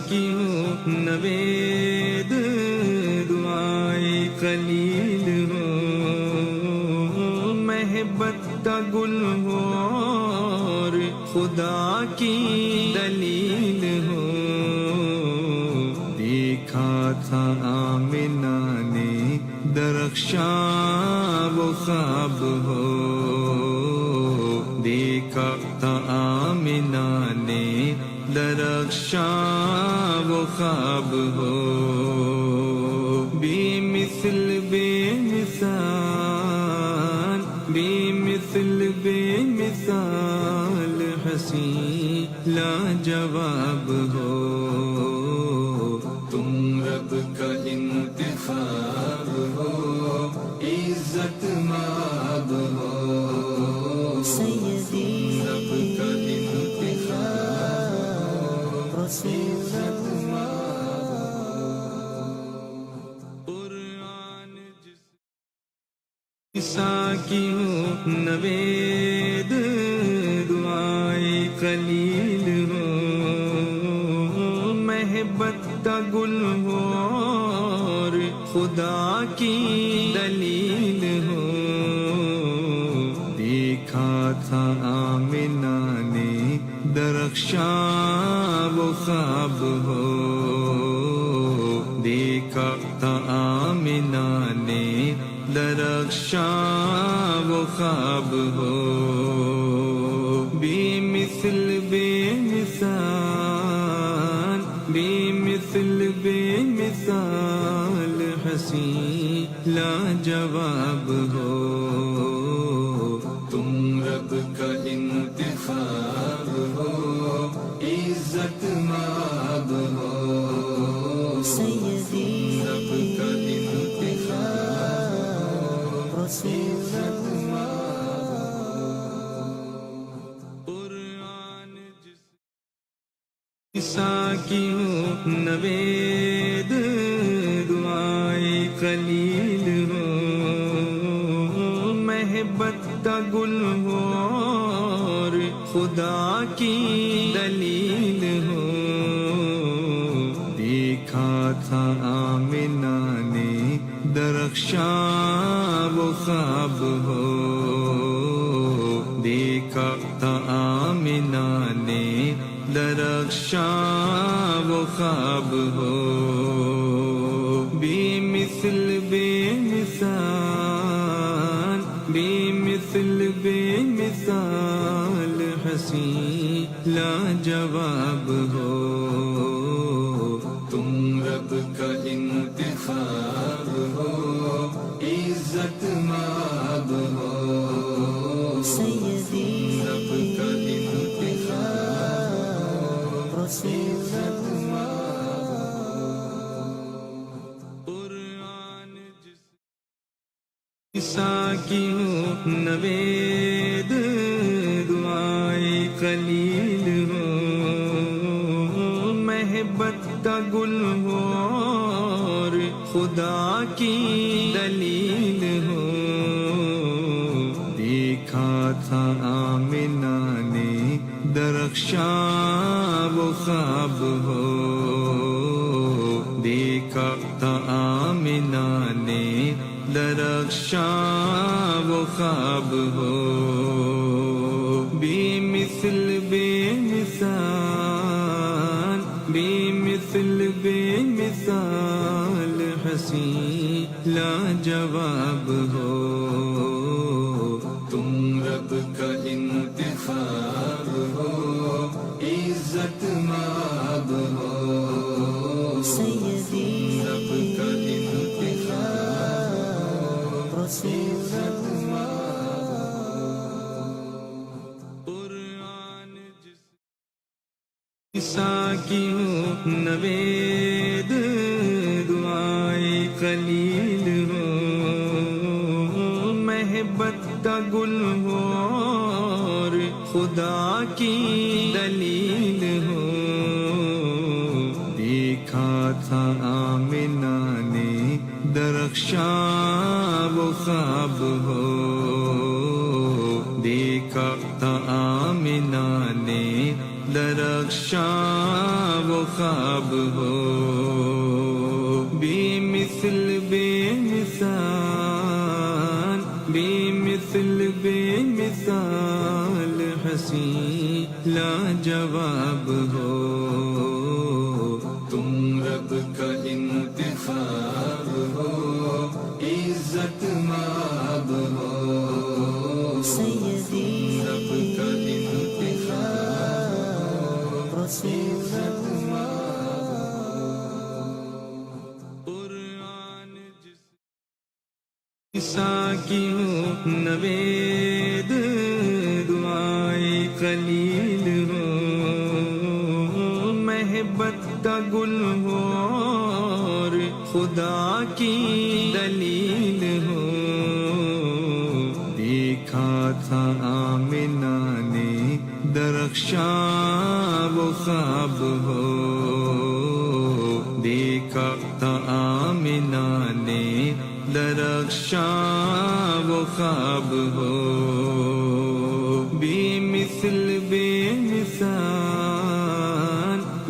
की हो नवेद दुआए खलील हो, महबत का गुल हो और खुदा की दलील हो। देखा था आमिना ने दरख्शां वो ख्वाब हो, देखा था आमिना ने दरख्शां वो ख्वाब हो। बेमिसल बेमिसाल बेमिसल बेमिसाल हसी लाजवाब हो, तुम रब का इंतखाब हो, इज्जत माब हो, सैयदी रब का इंतखाब इज्जत की हो नवेद दुआए खलील हो, महबत का गुल हो और खुदा की दलील हो। देखा था आमिना ने दरख्शां वो ख्वाब हो, देखा था आमिना ने दरख्शां वो ख्वाब हो। बेमिसल बेमिसाल बेमिसल बेमिसाल हसी लाजवाब हो, तुम रब का इंतखाब हो, इज्जत माब हो, सैयदी रब का इंतखाब इज्जत कुरान की हो नवेद दुआए खलील हो, महबत का गुल हो और खुदा की दलील हो। देखा था आमिना ने दरख्शां वो ख्वाब हो, देखा था आमिना ने दरख्शां वो ख्वाब हो। बेमिसल बेमिसाल बेमिसल बेमिसाल हसी लाजवाब हो, तुम रब का इंतखाब हो, इज्जत माब हो, सैयदी रब का इंतखाब इज्जत कुरान की हो नवेद दुआए खलील हो, महबत का गुल हो और खुदा की दलील हो। देखा था आमिना ने दरख्शां वो ख्वाब हो, देखा था आमिना ने दरख्शां वो ख्वाब हो। बेमिसल बेमिसाल बेमिसल बेमिसाल हसी लाजवाब हो, तुम रब का इंतखाब हो, इज्जत माब हो, सैयदी रब का इंतखाब इज्जत कुरान की हो नवेद दुआए खलील हो, महबत का गुल हो और खुदा की दलील हो। देखा था आमिना ने दरख्शां वो ख्वाब हो, देखा था आमिना ने दरख्शां वो ख्वाब हो, बेमिसल बेमिसाल, बेमिसल बेमिसाल हंसी लाजवाब हो। तुम रब का इंतखाब हो, इज्जत माब हो, सैयदी रब का इंतखाब हो, इज्जत माब हो। कुरान ईसा की हो नवेद, दुआए खलील हो, महबत का गुल हो और खुदा की दलील हो। देखा था आमिना ने दरख्शा वो ख्वाब हो, देखा था आमिना ने दरख्शा वो ख्वाब हो, बेमिसल बेमिसाल,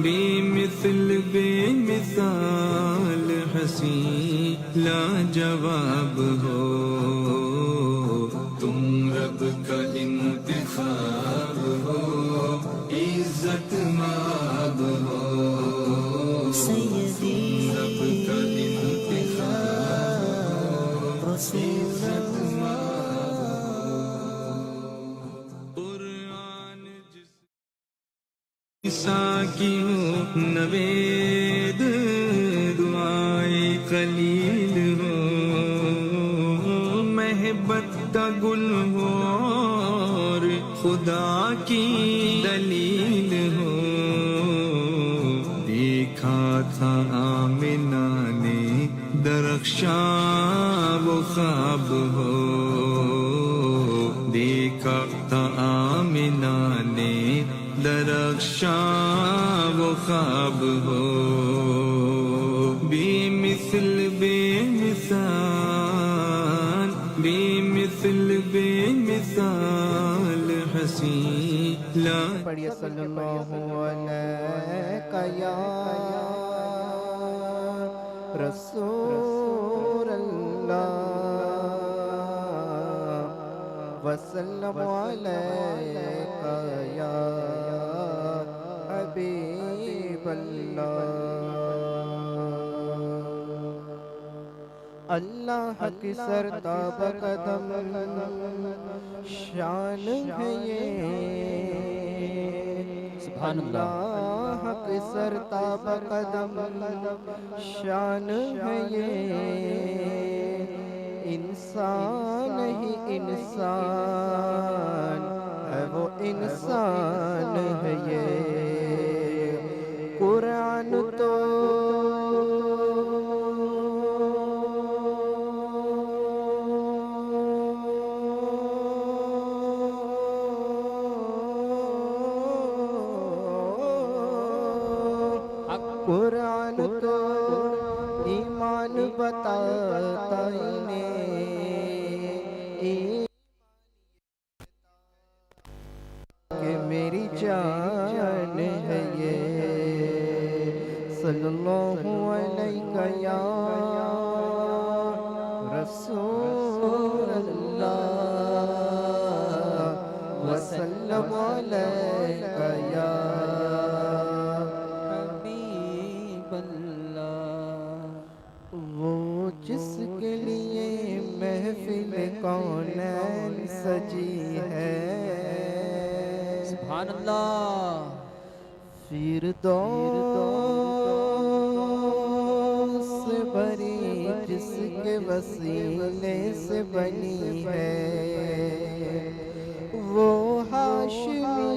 बेमिसल बेमिसाल हंसी लाजवाब हो। तुम रब का इंतखाब हो, इज्जत माब हो, सैयदी रब का इंतखाब हो, इज्जत माब हो। कुरान ईसा की हो नवेद, दुआए खलील हो, महबत का गुल हो और खुदा की दलील हो। देखा था आमिना ने दरख्शा वो ख्वाब हो, देखा था आमिना ने दरख्शा वो ख्वाब हो, बेमिसल बेमिसाल, बेमिसल बेमिसाल हंसी ला। पढ़िए सल्लल्लाहु अलैहि या रसूल अल्लाह वसल्लम अलैका या हबीब अल्लाह। अल्लाह की सरताब कदम शान है ये, सुभान अल्लाह। अल्लाह की सरताब कदम शान है ये, इंसान ही इंसान है वो इंसान है ये। कुरान तो कुरान तो ईमान बताता इन्हें कि मेरी जान है ये। सल्लल्लाहु अलैहि या रसूल अल्लाह वसल्लम अलैका या वो जिसके लिए महफिल कौनैन सजी है, सुभान अल्लाह। फिरदौस से भरी जिसके वसीले से बनी है, वो हाशिमी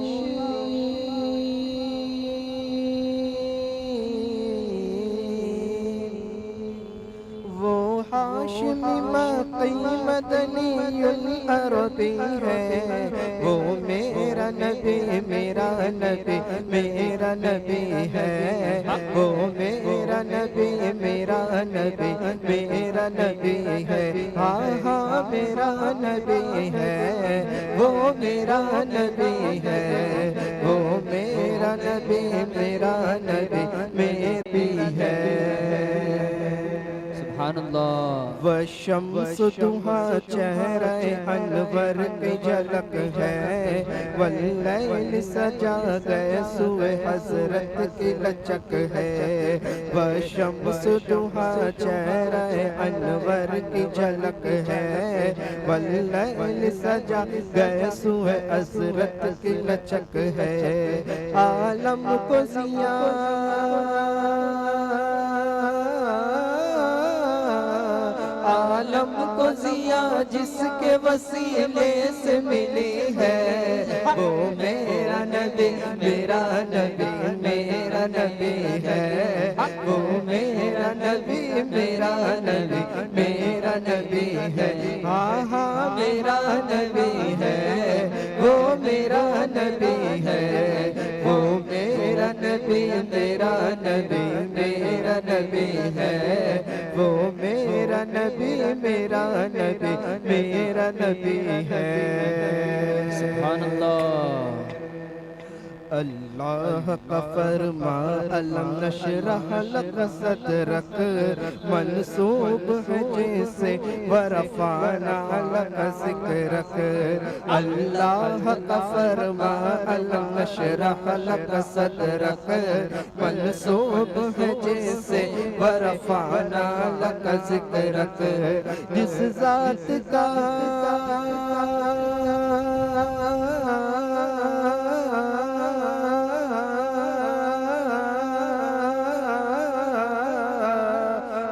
हाशिमी मकी मदनीयुल अरबी है। वो मेरा नबी मेरा नबी मेरा नबी है। वो मेरा नबी मेरा नबी मेरा नबी है। हाँ हाँ मेरा नबी है, वो मेरा नबी है। वो मेरा नबी मेरा नबी सुभानअल्लाह। व शम्स दुहा चेहरा अनवर की झलक है, वल्लैल सजा गए सुए हजरत की लचक है। व शम्स दुहा चेहरा अनवर की झलक है, वल्लैल सजा गए सुए हजरत की लचक है। आलम को जिया आलम को जिया जिसके वसीले से मिली है, वो मेरा नबी मेरा नबी मेरा नबी है। वो मेरा नबी मेरा नबी मेरा नबी है। हाँ हाँ मेरा नबी है, वो मेरा नबी है। वो मेरा नबी मेरा नबी मेरा नबी है। वो मेरा नबी मेरा नबी मेरा नबी है। सुभानअल्लाह। अल्लाह का फरमा अलम नशरह लक सदरक, मंसूब है जैसे वरफाना लक ज़िक्रक। अल्लाह का फरमा अलम नशरह लक सदरक, मंसूब है जैसे वरफाना लक ज़िक्रक। जिस ज़ात का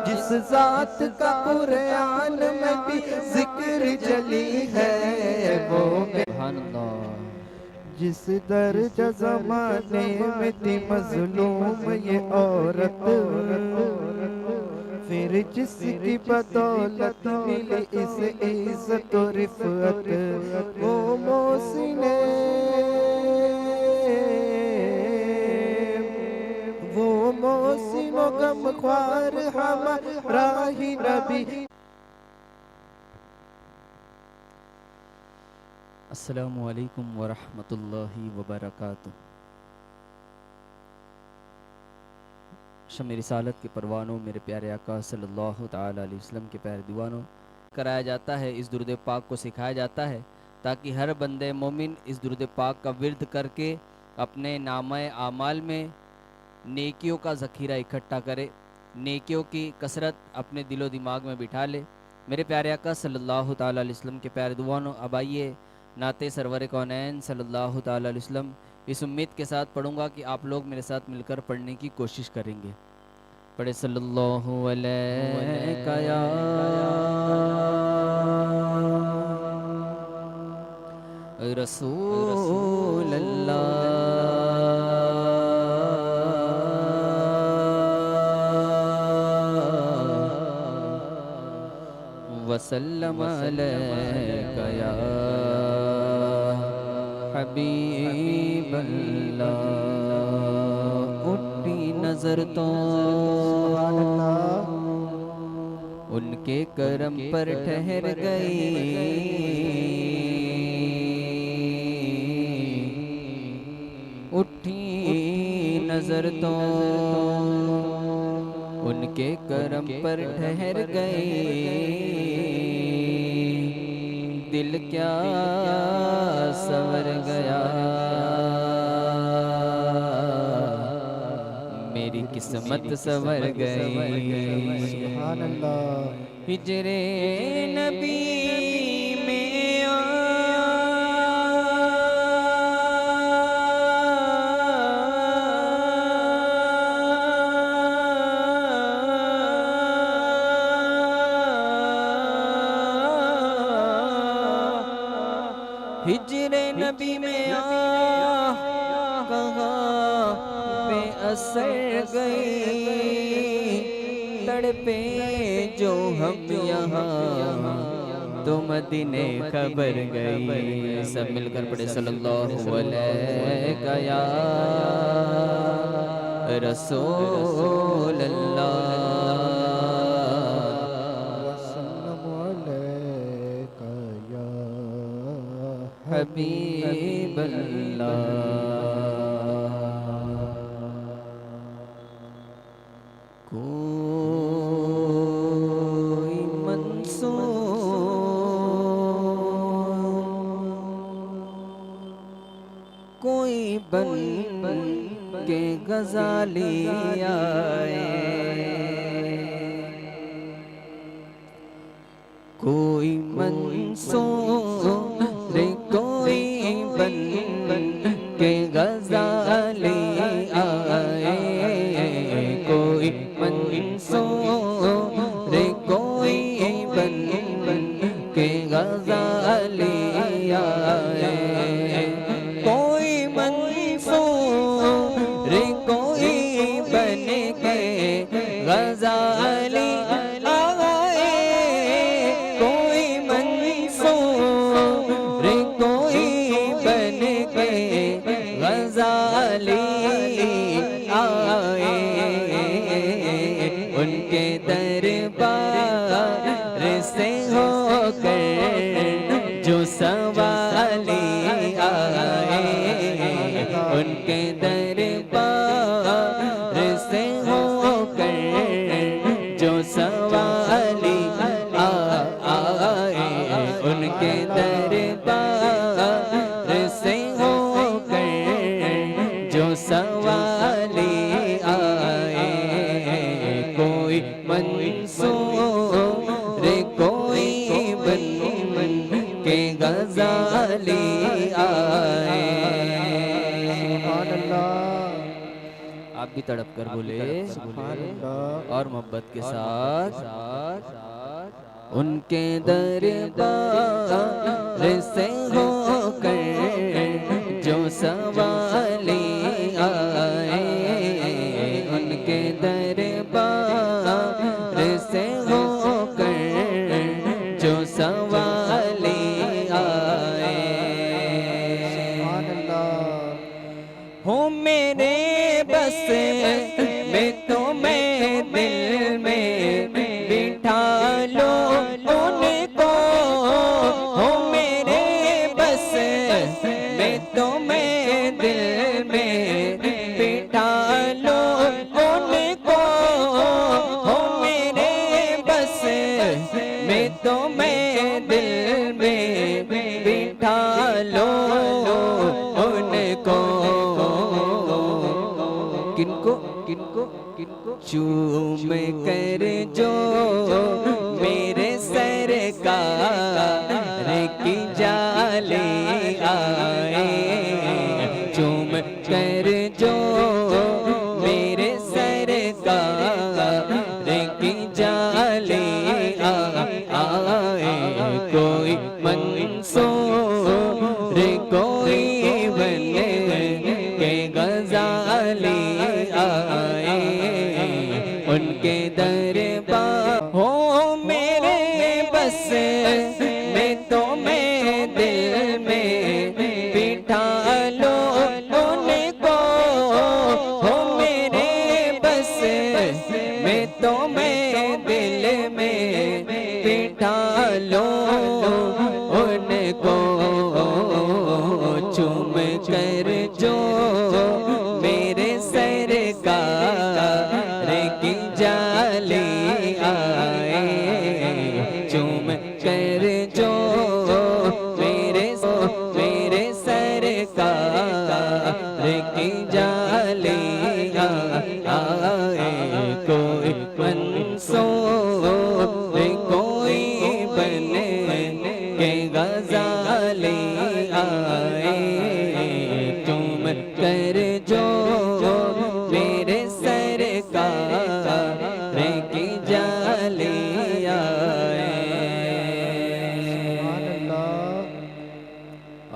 जिस ज़ात का कुरान में भी जिक्र जली है, वो सुभानअल्लाह। जिस दर्जा ज़माने में थी मज़लूम ये औरत, फिर जिसकी बदौलत मिली इस इज़्ज़त और रिफ़अत, वो मोहसिने वो मोहसिनो गमख्वार हमारा ही नबी। अस्सलामु अलैकुम वरहमतुल्लाहि वबरकातुह। शम रिसालत के परवानों, मेरे प्यारे आका सल्लल्लाहु ताला अलैहि वसल्लम के प्यारे दीवानों, कराया जाता है, इस दुरूद पाक को सिखाया जाता है ताकि हर बंदे मोमिन इस दुरूद पाक का विर्द करके अपने नामे आमाल में नेकियों का ज़ख़ीरा इकट्ठा करे, नेकियों की कसरत अपने दिलो दिमाग में बिठा ले। मेरे प्यारे आका सल्लल्लाहु ताला अलैहि वसल्लम के प्यारे दीवानों, अब आइए नाते सरवर कौनैन सल्लल्लाहु ताला अलैहि वसल्लम इस उम्मीद के साथ पढ़ूंगा कि आप लोग मेरे साथ मिलकर पढ़ने की कोशिश करेंगे। पढ़े सल्लल्लाहु अलैका या रसूल अल्लाह वसल्लम अलैका या हबीब अल्लाह। उठी नजर तो उनके करम पर ठहर गई, उठी नजर तो उनके करम पर ठहर गई। दिल क्या संवर गया, मेरी किस्मत संवर गई। सुभान अल्लाह। हिजरे नबी में हिजरे नबी में कहाँ पे असर गई, तड़पे जो हम यहाँ तो मदीने खबर गई। सब मिलकर पढ़े सल्लल्लाहु अलैका या रसूल अल्लाह वसल्लम अलैका या हबीब अल्लाह। गजाली आए। कोई मंसूर कोई बन के गजाली आए। कोई मंसूर कोई बन के गजाली आए। कोई मंसूर कोई बन के गजाली आए। कोई मंसूर कोई बन के गजाली आए। उनके दरबार से होकर जो सवाली आए। उनके दरबार से होकर जो सवाली आए। उनके दरबार से होकर जो सवाली आए। कोई मंसूर कोई बन के गजाली आए। आप भी तड़प कर बोले और मोहब्बत के साथ उनके दरबार से होकर जो सवाली आए। उनके दरबार से होकर जो सवाली आए। हो मेरे बस में तो मैं दिल में बिठा लो उनको। हो मेरे बस में तो मैं दिल में बिठा लो उनको। हो मेरे बस में तो मैं दिल में बिठा लो उनको। किनको किनको किनको चूम कर जो मेरे सरकार की जाले आए। चूम कर जो मेरे सरकार की जाले आए। कोई मंसूर कोई बन के गजाली आए। उनके दरबार हो मेरे बस में तो मैं दिल में बिठा लो उनको। हो मेरे बस में तो मैं दिल में बिठा लो उनको। चूम कर जो मेरे सरकार की जाली आए। चूम कर जो मेरे सरकार की जाली आए। कोई मंसूर कोई बन के गजाली आए। तुम कर जो मेरे सरकार की जाली आए।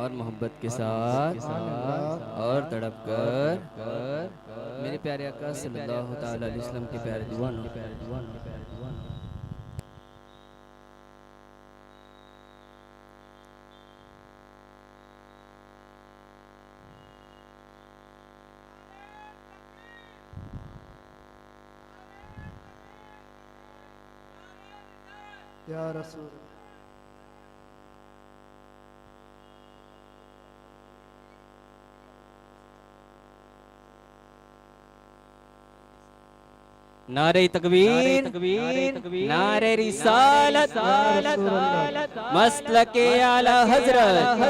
और मोहब्बत के साथ और तड़प कर मेरे प्यारे आका सल्लल्लाहु ताला अलैहि वसल्लम के प्यारे दीवानों या रसूल नारे तकबीर नारे रिसालत मसलके आला हजरत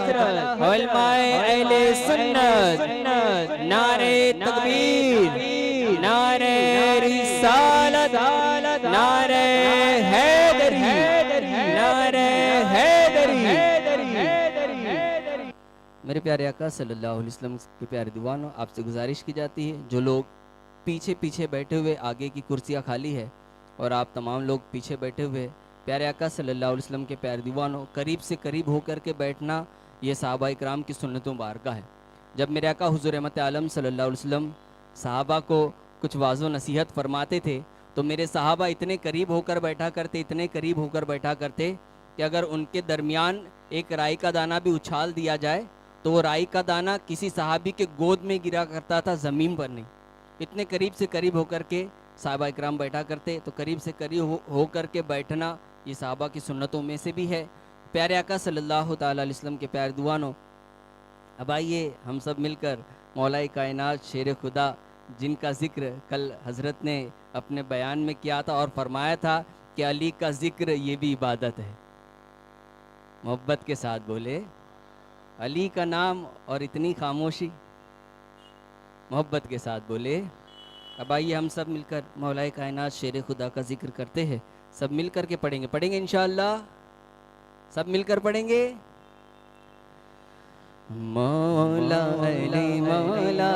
उलमाए अहले सुन्नत नारे तकबीर नारे रिसालत, नारे हैदरी, नारे हैदरी। मेरे प्यारे आका सल्लल्लाहु अलैहि वसल्लम के प्यारे दीवानों, आपसे गुजारिश की जाती है जो लोग पीछे पीछे बैठे हुए, आगे की कुर्सियां खाली है और आप तमाम लोग पीछे बैठे हुए, प्यारे आका सल्लल्लाहु अलैहि वसल्लम के प्यारे दीवानों, करीब से करीब होकर के बैठना ये सहाबा इकराम की सुन्नतों मुबारका है। जब मेरे आका हुज़ूर रहमत आलम सल्लल्लाहु अलैहि वसल्लम सहाबा को कुछ वाज़ो नसीहत फरमाते थे तो मेरे सहाबा इतने करीब होकर बैठा करते, इतने करीब होकर बैठा करते कि अगर उनके दरमियान एक राई का दाना भी उछाल दिया जाए तो वो राई का दाना किसी सहाबी के गोद में गिरा करता था, ज़मीन पर नहीं। इतने करीब से करीब होकर के सहाबा इकराम बैठा करते, तो करीब से करीब होकर के बैठना ये सहाबा की सुन्नतों में से भी है। प्यारे आका सल्लल्लाहु ताला अलैहि वसल्लम के प्यारे दुआनो, अब आइए हम सब मिलकर मौलाए कायनात शेर खुदा, जिनका ज़िक्र कल हज़रत ने अपने बयान में किया था और फरमाया था कि अली का ज़िक्र ये भी इबादत है। मोहब्बत के साथ बोले अली का नाम और इतनी खामोशी, मोहब्बत के साथ बोले। अब आइए हम सब मिलकर मौलाए कायनात शेर खुदा का जिक्र करते हैं, सब मिलकर के पढ़ेंगे इंशाअल्लाह, सब मिलकर पढ़ेंगे। मौला अली मौला।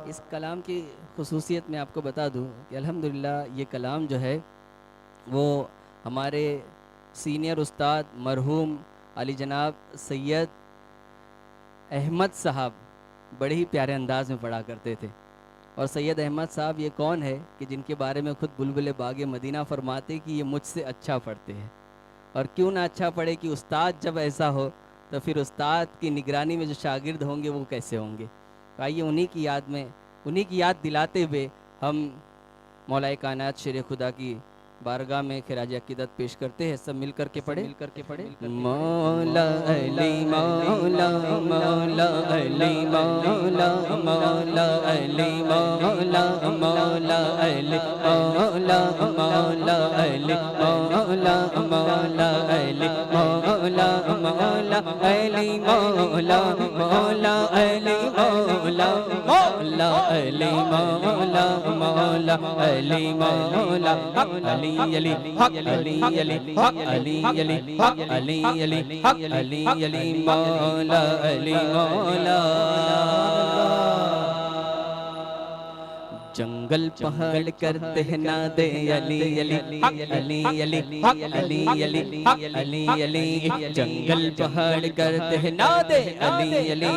इस कलाम की खुसूसियत मैं आपको बता दूं कि अल्हम्दुलिल्लाह ये कलाम जो है वो हमारे सीनियर उस्ताद मरहूम अली जनाब सैयद अहमद साहब बड़े ही प्यारे अंदाज में पढ़ा करते थे। और सैयद अहमद साहब ये कौन है कि जिनके बारे में खुद बुलबुल बागे मदीना फरमाते कि ये मुझसे अच्छा पढ़ते हैं। और क्यों ना अच्छा पढ़े कि उस्ताद जब ऐसा हो तो फिर उस्ताद की निगरानी में जो शागिर्द होंगे वो कैसे होंगे। तो आइए उन्हीं की याद में, उन्हीं की याद दिलाते हुए हम मौलाए कायनात शेर खुदा की बारगाह में खिराज अकीदत पेश करते हैं। सब मिलकर के पढ़े, मौला अली मौला, मौला अली मौला, मौला अली मौला, मौला अली मौला, मौला अली मौला, मौला अली मौला, मौला अली मौला, मौला अली मौला, मौला अली मौला, मौला अली मौला, अली अली अली अली अली अली अली अली अली अली मौला अली मौला। जंगल पहाड़ करते हैं ना दे अली अली अली अली अली अली अली अली। जंगल पहाड़ करते हैं ना दे अली अली,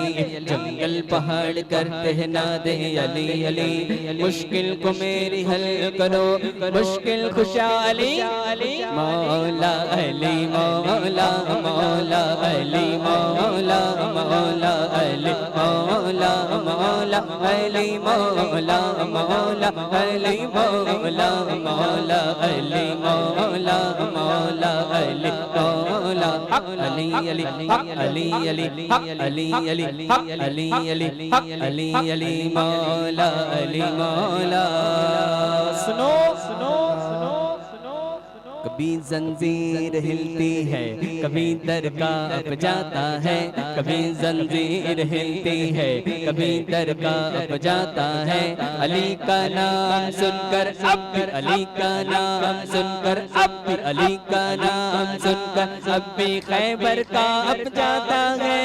जंगल पहाड़ करते हैं ना दे अली अली। मुश्किल को मेरी हल करो, मुश्किल खुशहाली मौला अली मौला, मौला अली मौला, मौला अली मौला, मौला अली मौला, मौला अली मौला, मौला अली मौला, मौला अली मौला। अली अली अली अली अली अली अली अली अली अली मौला अली मौला। सुनो सुनो सुनो, कभी जंजीर हिलती है, कभी दरगाह अप जाता है, कभी जंजीर हिलती है, कभी दरगाह अप जाता है। अली का नाम सुनकर अब भी, अली का नाम सुनकर अब भी, अली का नाम सुनकर अब भी खैबर का अप जाता है।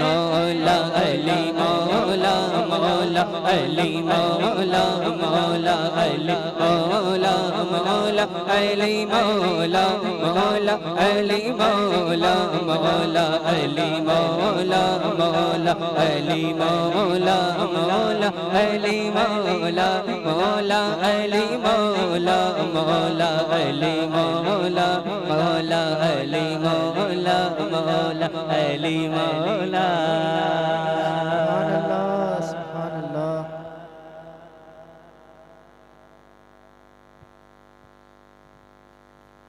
मौला अली मौला, मौला अली मौला, मौला अली मौला, मौला अली मौला, मौला अली मौला, मौला अली मौला, मौला अली मौला, मौला अली मौला, मौला अली मौला, मौला अली मौला, मौला अली मौला, मौला अली मौला। सुभान अल्लाह।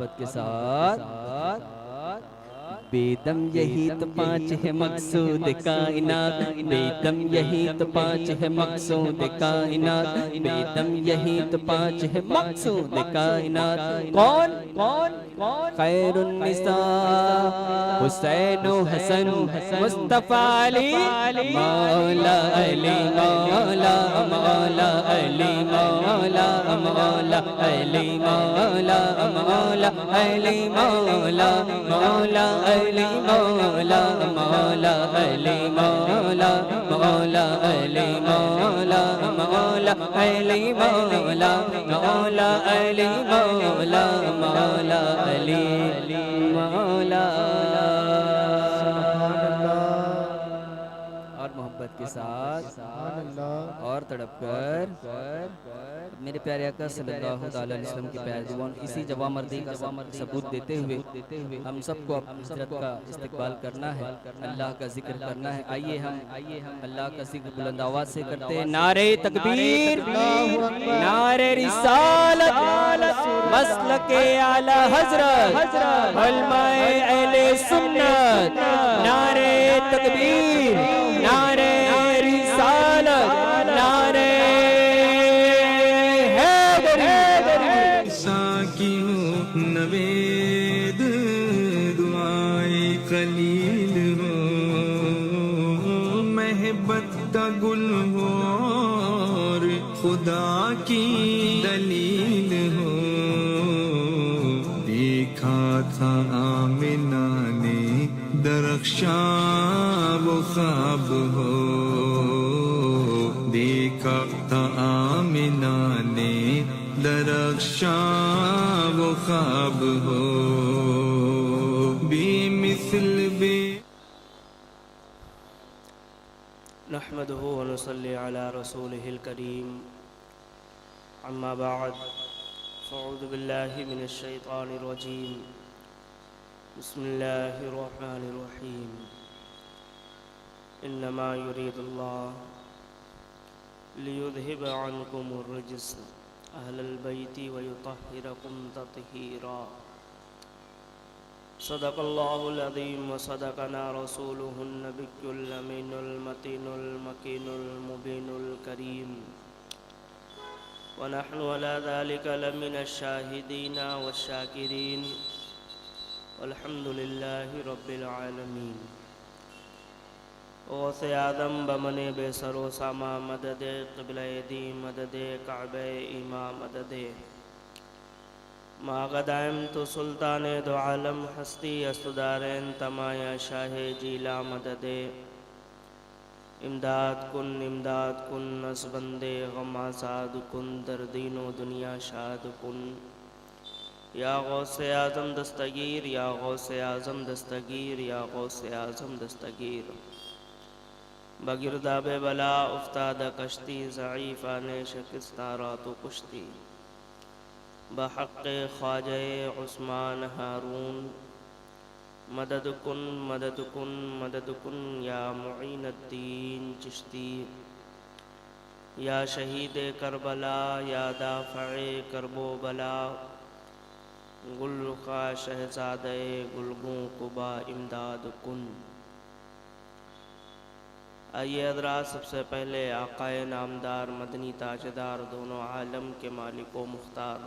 मोहब्बत के साथ बेदम यही तो पांच है मकसूद कायनात, बेदम यही तो पांच है मकसूद कायनात, बेदम यही तो पांच है मकसूद कायनात। कौन कौन कौन? खैरुन निसा हुसैन हसन मुस्तफा अली मौला अली मौला मौला अली मौला मौला अली मौला मौला अली मौला मौला अली मौला मौला अली मौला मौला अली मौला मौला अली मौला मौला अली मौला मौला अली मौला। और मोहब्बत के साथ और तड़प कर मेरे प्यारे आका सल्लल्लाहु अलैहि वसल्लम की प्यार दीवान इसी जवामर्दी का सबूत देते हुए हम सबको अपनी हिजरत का इस्तिकबाल करना है, अल्लाह का जिक्र करना है। आइए हम अल्लाह का जिक्र बुलंद आवाज से करते हैं। नारे तकबीर, नारे रिसालत, मसलके आला हजरत, उलमाए अहले सुन्नत। नारे तकबीर, नारे रिसालत, नारे साकियों नवेद दुआए खलील हो, महबत का गुल हो और खुदा की दलील हो। देखा था आमिना ने दरख्शां वो ख्वाब हो, देखा था आमिना ने दरख्शां वो ख्वाब हो। बेमिसल बे नहमदुहु व नुसल्ली अला रसूलिहिल करीम, अम्मा बअद, फ़अऊज़ु बिल्लाहि मिनश शैतानिर रजीम, बिस्मिल्लाहिर रहमानिर रहीम। इन्नमा युरीदुल्लाहु लियुज़हिब अन्कुमुर रिज्स अहलल बैति व युतहिरकुम तत्हीरा। सदक़ल्लाहुल अज़ीम व सदक़ना रसूलुहुन नबियुल अमीनुल मतीनुल मकीनुल मुबीनुल करीम व नहनु अला ज़ालिका लमिनश शाहिदीना वश्शाकिरीन वल्हम्दुलिल्लाहि रब्बिल आलमीन। गौसे आदम बमने बेसरो सामा मददे क़िबला दी मददे काबे इमा मददे मागदायम तो सुल्तान दो आलम हस्ती असुदारैन तमाया शाह जीला मददे। इमदाद कुन नसबंदे गमासाद कुन दर्दीनो दुनिया शाद कुन। या गौसे आज़म दस्तगीर, या गौसे आज़म दस्तगीर, या गौसे आज़म दस्तगीर। बगिरदाबे बला उफ्ताद कश्ती ज़ईफ़ा ने शिकस्तारा तो कुश्ती। बहक़्क़े ख्वाजे उस्मान हारून मदद कुन मदद कुन मदद कुन। या मुईनुद्दीन चिश्ती, या शहीद करबला, या दाफ़े करबो बला। गुल का शहज़ादे गुलगों कुबा इमदाद कुन। आइए हज़रात, सबसे पहले आक़ाए नामदार मदनी ताजदार दोनों आलम के मालिक व मुख्तार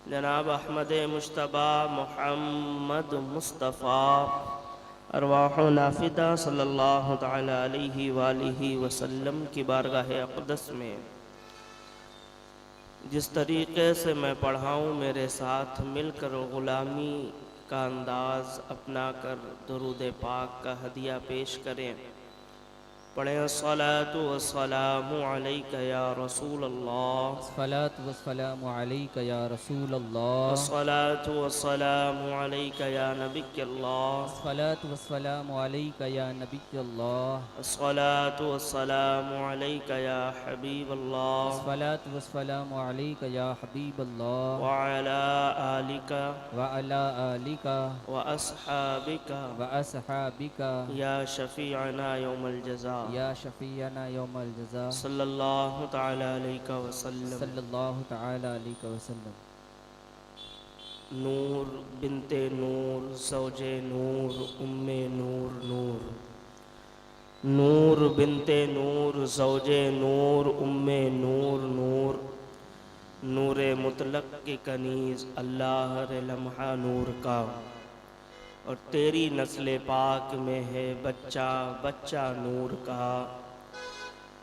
जनाब अहमद मुश्तबा मोहम्मद मुस्तफ़ा अरवाह नाफिदा सल्लल्लाहु तआला अलैहि वालिहि वसल्लम की बारगाह अक़दस में जिस तरीक़े से मैं पढ़ाऊँ मेरे साथ मिलकर ग़ुलामी का अंदाज़ अपना कर दुरूद पाक का हदिया पेश करें। पढ़ें अस्सलातु वस्सलामु अलैका या रसूल अल्लाह, अस्सलातु वस्सलामु अलैका या रसूल अल्लाह, अस्सलातु वस्सलामु अलैका या नबी अल्लाह, अस्सलातु वस्सलामु अलैका या नबी अल्लाह, अस्सलातु वस्सलामु अलैका या हबीब अल्लाह, अस्सलातु वस्सलामु अलैका या हबीब अल्लाह, व अला आलिका व अला आलिका व अस्हाबिका व असहाबिका या शफीअना यौमल जज़ा या शफीअना यौमल जज़ा सल्लल्लाहु तआला अलैहि वसल्लम। सल्लल्लाहु तआला अलैहि वसल्लम। नूर बिनते नूर ज़ौजे नूर उम्मे नूर नूर, नूर बिनते नूर ज़ौजे नूर उम्मे नूर नूर, नूरे मुतलक की कनीज़ अल्लाह रे लम्हा नूर का, और तेरी नस्ल पाक में है बच्चा बच्चा नूर का,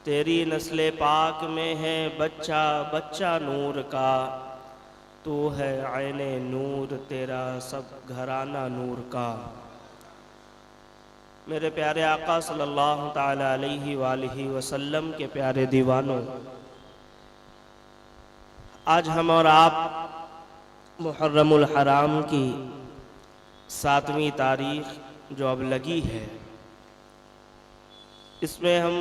तेरी नस्ल पाक में है बच्चा बच्चा नूर का, तू है आईने नूर तेरा सब घराना नूर का। मेरे प्यारे आका सल्लल्लाहु ताला अलैहि वसल्लम के प्यारे दीवानों, आज हम और आप मुहर्रमुल हराम की 7वीं तारीख जो अब लगी है, इसमें हम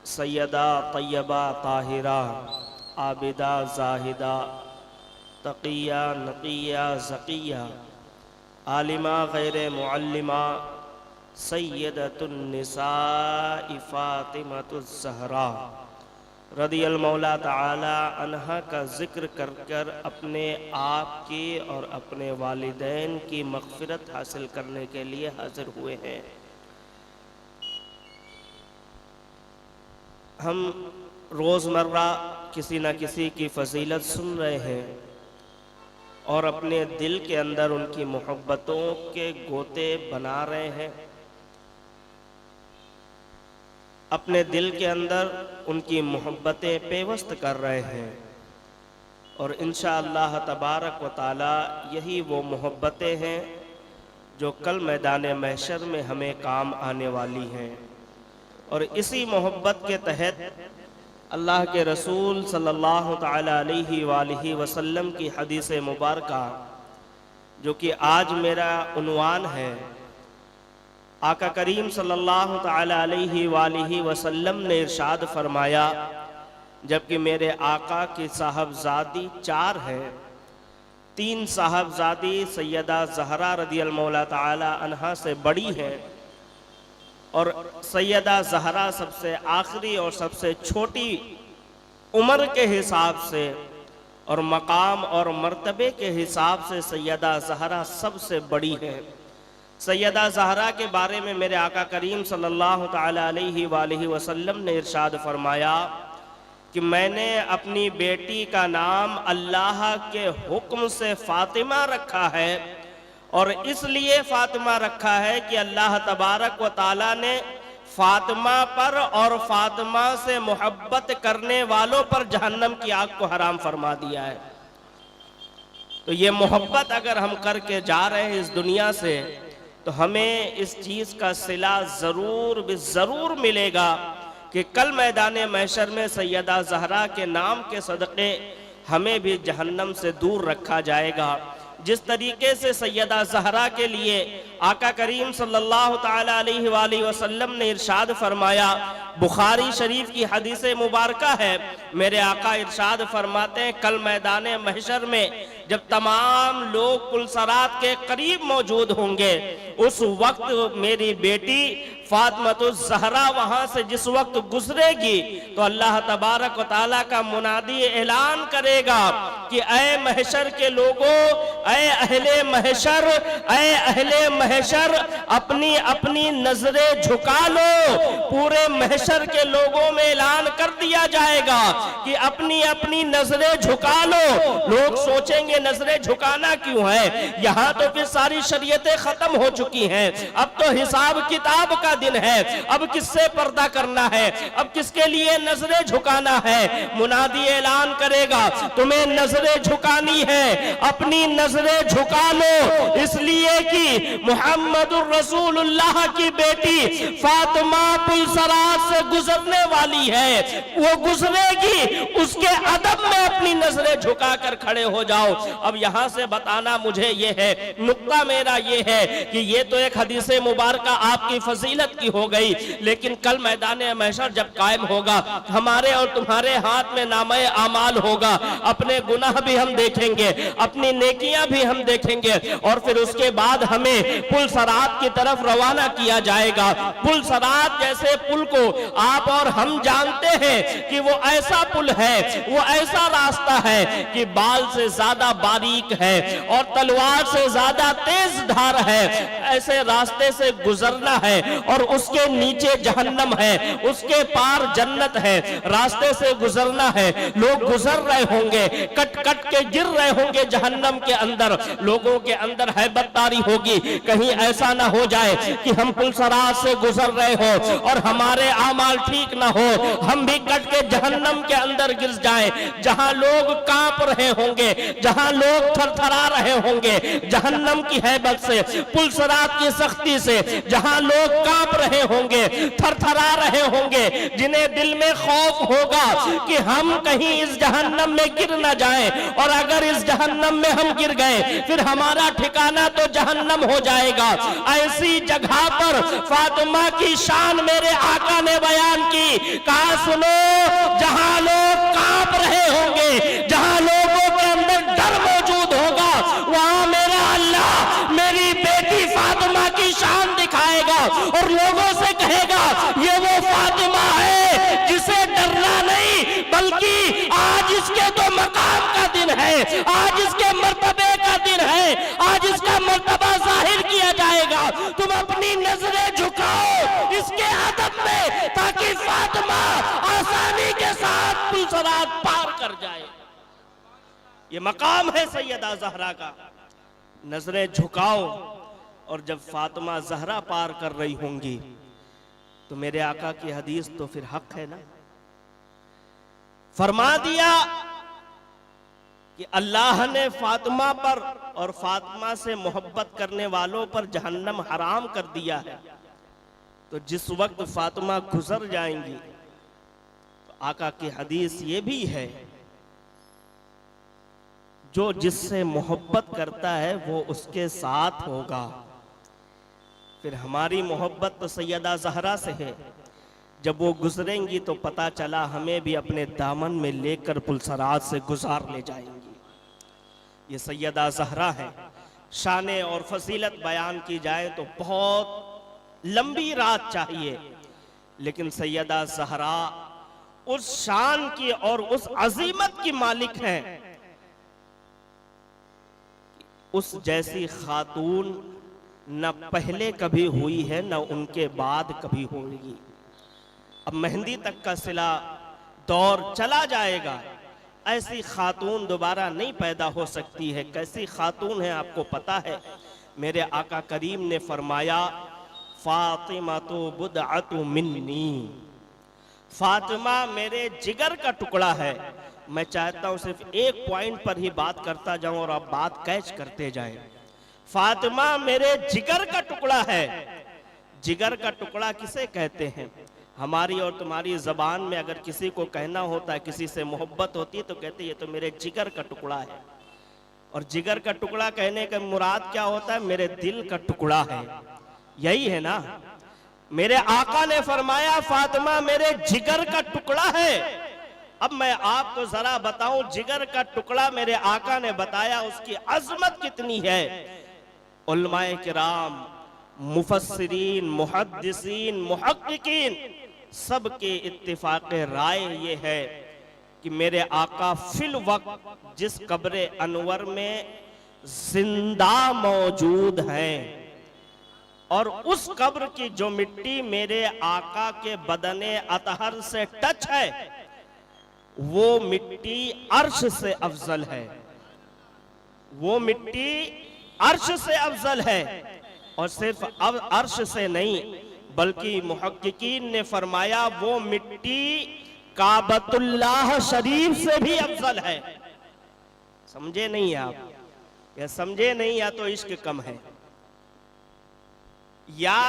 सैयदा तैयबा ताहिरा आबिदा जाहिदा तकिया नकिया ज़किया आलिमा गैर मुअल्लिमा सैयदतुन निसाई फातिमतुज़ ज़हरा रदियल मौला ताला अन्हा का ज़िक्र कर कर अपने आप की और अपने वालिदैन की मग़फ़िरत हासिल करने के लिए हाज़िर हुए हैं। हम रोज़मर्रा किसी न किसी की फ़जीलत सुन रहे हैं और अपने दिल के अंदर उनकी मोहब्बतों के गोते बना रहे हैं, अपने दिल के अंदर उनकी मोहब्बतें पेवस्त कर रहे हैं, और इंशाअल्लाह तबारक व ताला यही वो मोहब्बतें हैं जो कल मैदान महशर में हमें काम आने वाली हैं। और इसी मोहब्बत के तहत अल्लाह के रसूल सल्लल्लाहु ताला अलैहि वसल्लम की हदीस मुबारका, जो कि आज मेरा उन्वान है, आका करीम सल्लल्लाहु ताला अलैहि वसल्लम ने इरशाद फरमाया, जबकि मेरे आका की साहबजादी 4 हैं, 3 साहबजादी सैयदा ज़हरा रदियल मौला ताला अन्हा से बड़ी हैं, और सैयदा ज़हरा सबसे आखिरी और सबसे छोटी उम्र के हिसाब से और मकाम और मर्तबे के हिसाब से सैयदा ज़हरा सबसे बड़ी है। सैयदा ज़हरा के बारे में मेरे आका करीम सल्लल्लाहु ताला अलैहि वसल्लम ने इरशाद फरमाया कि मैंने अपनी बेटी का नाम अल्लाह के हुक्म से फ़ातिमा रखा है, और इसलिए फ़ातिमा रखा है कि अल्लाह तबारक व ताला ने फ़ातिमा पर और फ़ातिमा से मोहब्बत करने वालों पर जहन्नम की आग को हराम फरमा दिया है। तो ये मोहब्बत अगर हम करके जा रहे हैं इस दुनिया से, तो हमें इस चीज़ का सिला ज़रूर मिलेगा कि कल मैदान महशर में सैयदा ज़हरा के नाम के सदक़े हमें भी जहन्नम से दूर रखा जाएगा। जिस तरीके से सैयदा ज़हरा के लिए आका करीम सल्लल्लाहु ताला अलैहि वसल्लम ने इरशाद फरमाया, बुखारी शरीफ की हदीस मुबारका है, मेरे आका इरशाद फरमाते हैं, कल मैदान महशर में जब तमाम लोग पुलसरात के करीब मौजूद होंगे, उस वक्त मेरी बेटी फातिमतुज़ ज़हरा वहां से जिस वक्त गुजरेगी, तो अल्लाह तबारक व ताला का मुनादी ऐलान करेगा कि ऐ महशर के लोगों, ऐ अहले महशर, ऐ अहले महशर, अपनी अपनी नजरें झुका लो। पूरे महशर के लोगों में ऐलान कर दिया जाएगा कि अपनी अपनी नजरें झुका लो। लोग सोचेंगे नजरें झुकाना क्यों है, यहाँ तो फिर सारी शरीयतें खत्म हो चुकी हैं, अब तो हिसाब किताब का दिन है, अब किससे पर्दा करना है, अब किसके लिए नजरें झुकाना है। मुनादी ऐलान करेगा, तुम्हें नजरें झुकानी है, अपनी नजरें झुका लो, इसलिए कि मुहम्मदुर रसूलुल्लाह की बेटी फातिमा पुलसरात से गुजरने वाली है, वो गुजरेगी, उसके अदब में अपनी नजरें झुकाकर खड़े हो जाओ। अब यहां से बताना मुझे ये है, नुक्ता मेरा ये है कि ये तो एक हदीस मुबारक आपकी फजीलत की हो गई, लेकिन कल मैदान महशर जब कायम होगा, हमारे और तुम्हारे हाथ में नामे आमाल होगा। अपने गुनाह भी हम देखेंगे, अपनी नेकियां भी हम देखेंगे, और फिर उसके बाद हमें पुल सरात की तरफ रवाना किया जाएगा। पुल सरात जैसे पुल को आप और हम जानते हैं कि वो ऐसा पुल है, वो ऐसा रास्ता है कि बाल से ज्यादा बारीक है और तलवार से ज्यादा तेज धार है। ऐसे रास्ते से गुजरना है और उसके नीचे जहन्नम है, उसके पार जन्नत है। रास्ते से गुजरना है, लोग गुजर रहे होंगे, कट कट के गिर रहे होंगे जहन्नम के अंदर। लोगों के अंदर हैबतदारी होगी, कहीं ऐसा ना हो जाए कि हम पुल सरात से गुजर रहे हो और हमारे आमाल ठीक ना हो, हम भी कट के जहन्नम के अंदर गिर जाएं, जहां लोग कांप रहे होंगे, जहां लोग थरथरा रहे होंगे जहन्नम की हैबत से, पुल सरात की सख्ती से, जहां लोग कांप रहे होंगे, थरथरा रहे होंगे, जिन्हें दिल में खौफ होगा कि हम कहीं इस जहन्नम में गिर ना जाएं, और अगर इस जहन्नम में हम गिर गए फिर हमारा ठिकाना तो जहन्नम हो जाएगा। ऐसी जगह पर फातिमा की शान मेरे आका ने बयान की, कहा सुनो, जहां लोग कांप रहे होंगे, जहां लोगों के अंदर डर मौजूद होगा, वहां मेरा अल्लाह मेरी बेटी फातिमा की शान दिखाएगा और लोगों से कहेगा ये वो फातिमा है जिसे डरना नहीं, बल्कि आज इसके तो मकाम का दिन है, आज इसके मर्तबे का दिन है, आज इसका मर्तबा जाहिर किया जाएगा। तुम अपनी नजरें झुकाओ इसके अदब में, ताकि फातिमा आसानी के साथ पुल सरात पार कर जाए। ये मकाम है सैयदा ज़हरा का। नजरें झुकाओ, और जब फातिमा ज़हरा पार कर रही होंगी तो मेरे आका की हदीस तो फिर हक है ना। फरमा दिया कि अल्लाह ने फातिमा पर और फातिमा से मोहब्बत करने वालों पर जहन्नम हराम कर दिया है। तो जिस वक्त फातिमा गुजर जाएंगी तो आका की हदीस ये भी है, जो जिससे मोहब्बत करता है वो उसके साथ होगा। फिर हमारी मोहब्बत तो सैयदा ज़हरा से है। जब वो गुजरेंगी तो पता चला हमें भी अपने दामन में लेकर पुलसरात से गुजार ले जाएंगी। ये सैयदा ज़हरा है। शाने और फजीलत बयान की जाए तो बहुत लंबी रात चाहिए, लेकिन सैयदा ज़हरा उस शान की और उस अजीमत की मालिक हैं। उस जैसी खातून न पहले कभी हुई है, न उनके बाद कभी होगी। अब मेहंदी तक का सिला दौर चला जाएगा, ऐसी खातून दोबारा नहीं पैदा हो सकती है। कैसी खातून है आपको पता है? मेरे आका करीम ने फरमाया, फातिमा तो बुदअतु मिन्नी, फातिमा मेरे जिगर का टुकड़ा है। मैं चाहता हूं सिर्फ एक पॉइंट पर ही बात करता जाऊं और आप बात कैच करते जाएं। फातिमा मेरे जिगर का टुकड़ा है। जिगर का टुकड़ा किसे कहते हैं? हमारी और तुम्हारी जबान में अगर किसी को कहना होता है, किसी से मोहब्बत होती है तो कहते हैं ये तो मेरे जिगर का टुकड़ा है। और जिगर का टुकड़ा कहने का मुराद क्या होता है? मेरे दिल का टुकड़ा है, यही है ना। मेरे आका ने फरमाया फातिमा मेरे जिगर का टुकड़ा है। अब मैं आपको जरा बताऊं, जिगर का टुकड़ा मेरे आका ने बताया, उसकी अजमत कितनी है। उलमाए किराम, मुफस्सिरीन, मुहद्दिसीन, मुहक्किकीन सबके इत्तिफाक राय ये है कि मेरे आका फिल वक्त जिस कब्र अनवर में जिंदा मौजूद हैं और उस कब्र की जो मिट्टी मेरे आका के बदने अतहर से टच है, वो मिट्टी अर्श से अफजल है। वो मिट्टी अर्श से अफजल है। और सिर्फ अब अर्श से नहीं, बल्कि मुहक्किकीन ने फरमाया वो मिट्टी काबतुल्लाह शरीफ से भी अफजल है। समझे नहीं आप? या समझे नहीं या तो इश्क कम है। या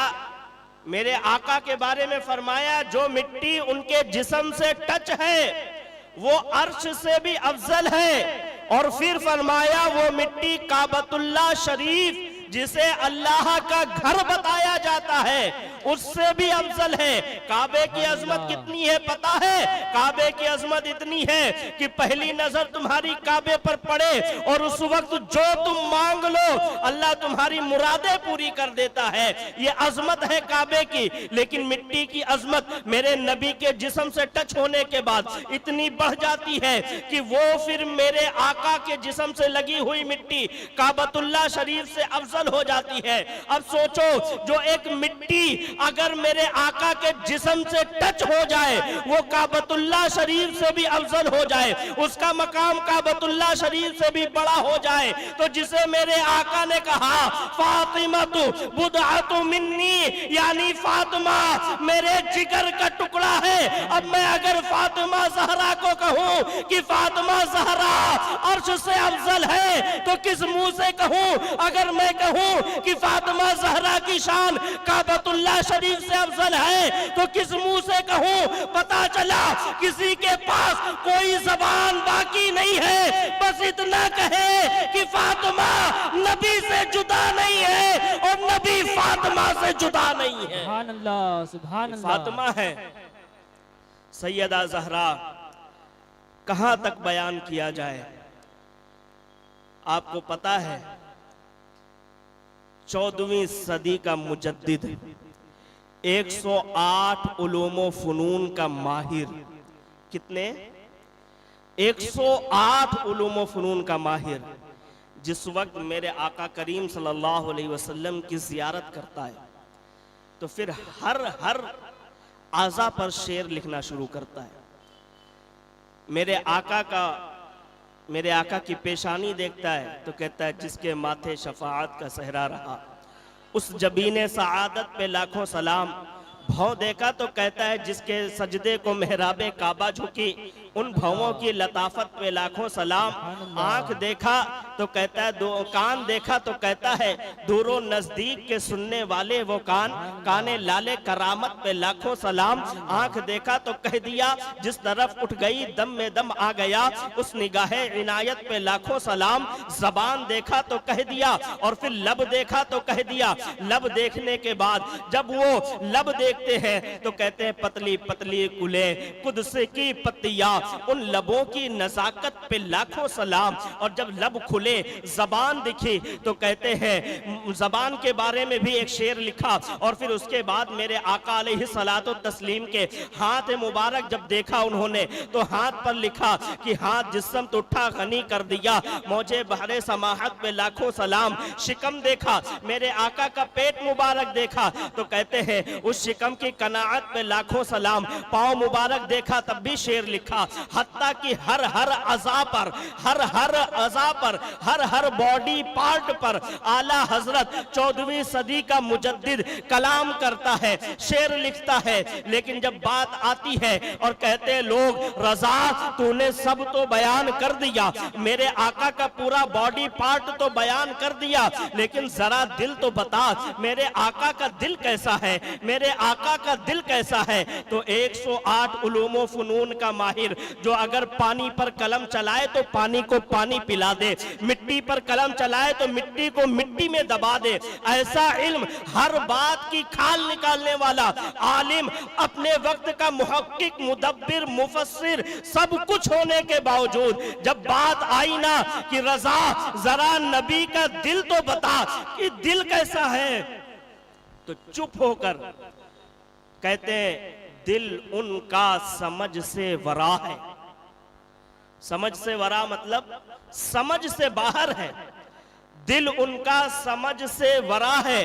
मेरे आका के बारे में फरमाया जो मिट्टी उनके जिस्म से टच है वो अर्श से भी अफजल है। और फिर फरमाया वो मिट्टी काबतुल्लाह शरीफ जिसे अल्लाह का घर बताया जाता है उससे भी अफजल है। काबे की अजमत कितनी है पता है? काबे की अजमत इतनी है कि पहली नजर तुम्हारी काबे पर पड़े और उस वक्त जो तुम मांग लो अल्लाह तुम्हारी मुरादें पूरी कर देता है। ये अजमत है काबे की। लेकिन मिट्टी की अजमत मेरे नबी के जिस्म से टच होने के बाद इतनी बढ़ जाती है कि वो फिर मेरे आका के जिस्म से लगी हुई मिट्टी काबतुल्लाह शरीफ से अफजल हो जाती है। अब सोचो, जो एक मिट्टी अगर मेरे आका के जिस्म से टच हो जाए वो काबतुल्लाह शरीफ से भी अफजल हो जाए, उसका मकाम काबतुल्लाह शरीफ से भी बड़ा हो जाए, तो जिसे मेरे आका ने कहा फातिमा तू बुदअतु मिन्नी, यानी फातिमा मेरे जिगर का टुकड़ा है। अब मैं अगर फातिमा ज़हरा को कहूं कि फातिमा ज़हरा अर्श से अफजल है तो किस मुंह से कहूं? अगर मैं कहूं कि फातिमा ज़हरा की शान काबतुल्लाह शरीफ से अफजल है तो किस मुंह से कहूं? पता चला किसी के पास कोई जबान बाकी नहीं है, बस इतना कहे कि फातिमा नबी से जुदा नहीं है और नबी फातिमा से जुदा नहीं है। सुभान अल्लाह, सुभान अल्लाह। फातिमा है सैयदा ज़हरा, कहां तक बयान किया जाए। आपको पता है 14वीं सदी का मुजद्दिद, 108 उलूम फुनून का माहिर, कितने? 108 उलूम फुनून का माहिर, जिस वक्त मेरे आका करीम सल्लल्लाहु अलैहि वसल्लम की जियारत करता है तो फिर हर आज़ा पर शेर लिखना शुरू करता है। मेरे आका की पेशानी देखता है तो कहता है जिसके माथे शफाअत का सहरा रहा उस जबीने सआदत पे लाखों सलाम। भौं देखा तो कहता है जिसके सजदे को मेहराबे काबा झुकी उन भवों की लताफत पे लाखों सलाम। आंख देखा तो कहता है कान देखा तो कहता है दूरों नजदीक के सुनने वाले वो कान, काने लाले करामत पे लाखों सलाम। आंख देखा तो कह दिया जिस तरफ उठ गई दम में दम आ गया उस निगाहे इनायत पे लाखों सलाम। जबान देखा तो कह दिया और फिर लब देखा तो कह दिया। लब देखने के बाद जब वो लब देखते हैं तो कहते हैं पतली पतली कुले कुद्स की पत्तियां, उन लबों की नजाकत पे लाखों सलाम। और जब लब खुले जबान दिखी तो कहते हैं, जबान के बारे में भी एक शेर लिखा। और फिर उसके बाद मेरे आका अलैहिस्सलातो तस्लीम के हाथ मुबारक जब देखा उन्होंने तो हाथ पर लिखा कि हाथ जिस्म तो उठा गनी कर दिया मौजे बहरे समाहत पे लाखों सलाम। शिकम देखा मेरे आका का पेट मुबारक देखा तो कहते हैं उस शिकम की कनाअत पे लाखों सलाम। पाँव मुबारक देखा तब भी शेर लिखा। हत्ता कि हर अज़ा पर हर बॉडी पार्ट पर आला हजरत 14वीं सदी का मुजद्दिद कलाम करता है, शेर लिखता है। लेकिन जब बात आती है और कहते हैं लोग रजा तूने सब तो बयान कर दिया, मेरे आका का पूरा बॉडी पार्ट तो बयान कर दिया, लेकिन जरा दिल तो बता मेरे आका का दिल कैसा है, मेरे आका का दिल कैसा है। तो 108 उलूम फुनून का माहिर जो अगर पानी पर कलम चलाए तो पानी को पानी पिला दे, मिट्टी पर कलम चलाए तो मिट्टी को मिट्टी में दबा दे, ऐसा इल्म हर बात की खाल निकालने वाला आलिम, अपने वक्त का मुहक्किक मुदब्बिर मुफस्सिर सब कुछ होने के बावजूद जब बात आई ना कि रजा जरा नबी का दिल तो बता कि दिल कैसा है, तो चुप होकर कहते हैं दिल उनका समझ से वरा है। समझ से वरा मतलब समझ से बाहर है, दिल उनका समझ से वरा है।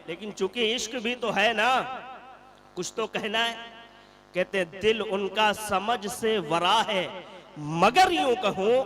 लेकिन चूंकि इश्क भी तो है ना, कुछ तो कहना है। कहते हैं दिल उनका समझ से वरा है, मगर यूं कहूं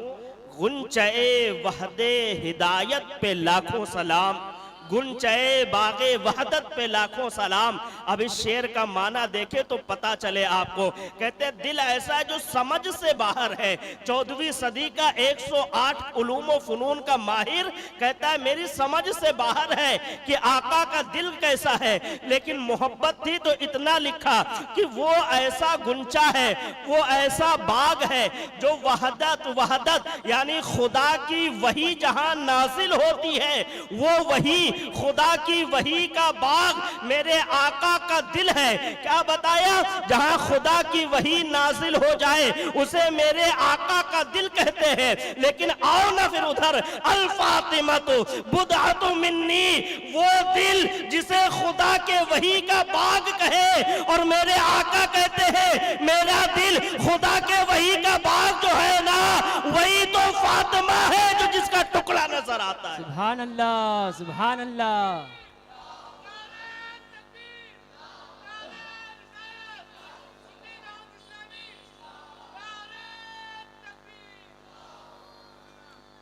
गुंचे वहदे हिदायत पे लाखों सलाम, गुंचे बागे वहदत पे लाखों सलाम। अब इस शेर का माना देखे तो पता चले आपको। कहते हैं दिल ऐसा है जो समझ से बाहर है। 14वीं सदी का 108 उलूम व फुनून का माहिर कहता है मेरी समझ से बाहर है कि आका का दिल कैसा है। लेकिन मोहब्बत थी तो इतना लिखा कि वो ऐसा गुंचा है, वो ऐसा बाग है जो वहदत यानी खुदा की वही जहां नाजिल होती है वो वही खुदा की वही का बाग मेरे आका का दिल है। क्या बताया? जहां खुदा की वही नाजिल हो जाए उसे मेरे आका का दिल कहते हैं। लेकिन आओ ना फिर उधर, अल फातिमा तो बुदअतु मिन्नी, वो दिल जिसे खुदा के वही का बाग कहे और मेरे आका कहते हैं मेरा दिल खुदा के वही का बाग जो है ना, वही तो फातिमा है जो जिसका टुकड़ा नजर आता है। सुभान अल्लाह, सुभान अल्लाह।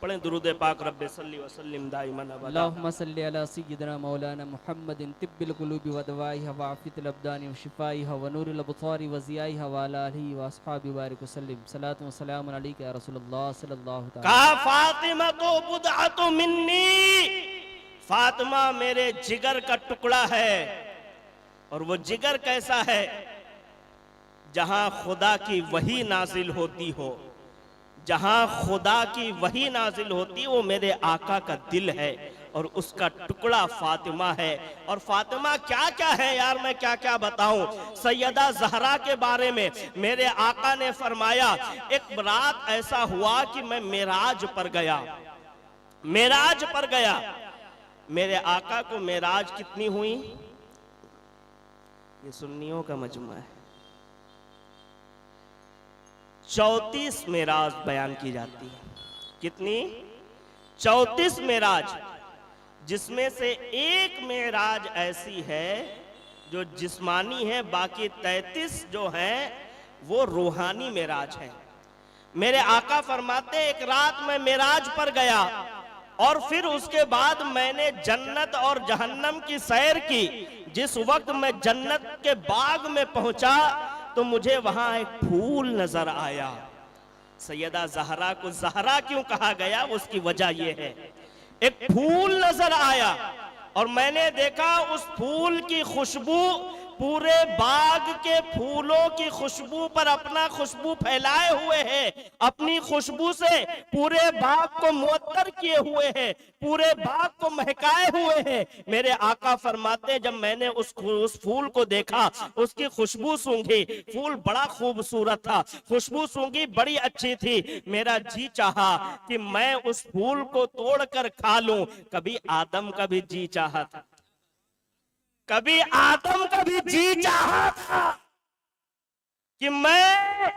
पढ़ें दुरूद पाक रब्बे सल्ली व सल्लिम दाइमन अबदा। अल्लाहुम्मा सल्ली अला सय्यिदिना मौलाना मुहम्मदिन तिब्बिल कुलूबि व दवाइहा व आफियतिल अब्दानि व शिफाइहा व नूरिल अब्सारि व ज़ियाइहा व अला आलिहि व अस्हाबि बारिक व सल्लिम। सलातु व सलामुन अलैका या रसूलल्लाह सल्लल्लाहु तआला। कहा फातिमा तो बुदअतु मिन्नी, फातिमा मेरे जिगर का टुकड़ा है। और वो जिगर कैसा है? जहां खुदा की वही नाजिल होती हो, जहां खुदा की वही नाजिल होती वो मेरे आका का दिल है और उसका टुकड़ा फातिमा है। और फातिमा क्या क्या है यार, मैं क्या क्या बताऊं। सैयदा ज़हरा के बारे में मेरे आका ने फरमाया, एक रात ऐसा हुआ कि मैं मेराज पर गया, मेराज पर गया। मेरे आका को मेराज कितनी हुई? ये सुन्नियों का मजमा है। 34 मेराज बयान की जाती है। कितनी? 34 मेराज, जिसमें से एक मेराज ऐसी है जो जिस्मानी है, बाकी 33 जो है वो रूहानी मेराज है। मेरे आका फरमाते एक रात मैं मेराज पर गया और फिर उसके बाद मैंने जन्नत और जहन्नम की सैर की। जिस वक्त मैं जन्नत के बाग में पहुंचा तो मुझे वहां एक फूल नजर आया। सैयदा ज़हरा को ज़हरा क्यों कहा गया, उसकी वजह यह है, एक फूल नजर आया और मैंने देखा उस फूल की खुशबू पूरे बाग के फूलों की खुशबू पर अपना खुशबू फैलाए हुए है, अपनी खुशबू से पूरे बाग को मुअत्तर किए हुए है, पूरे बाग को महकाए हुए है। मेरे आका फरमाते जब मैंने उस फूल को देखा, उसकी खुशबू सूंघी, फूल बड़ा खूबसूरत था, खुशबू सूंघी बड़ी अच्छी थी, मेरा जी चाहा कि मैं उस फूल को तोड़कर खा लूं। कभी आदम का भी जी चाहा था, कभी आदम का भी जी चाहा था कि मैं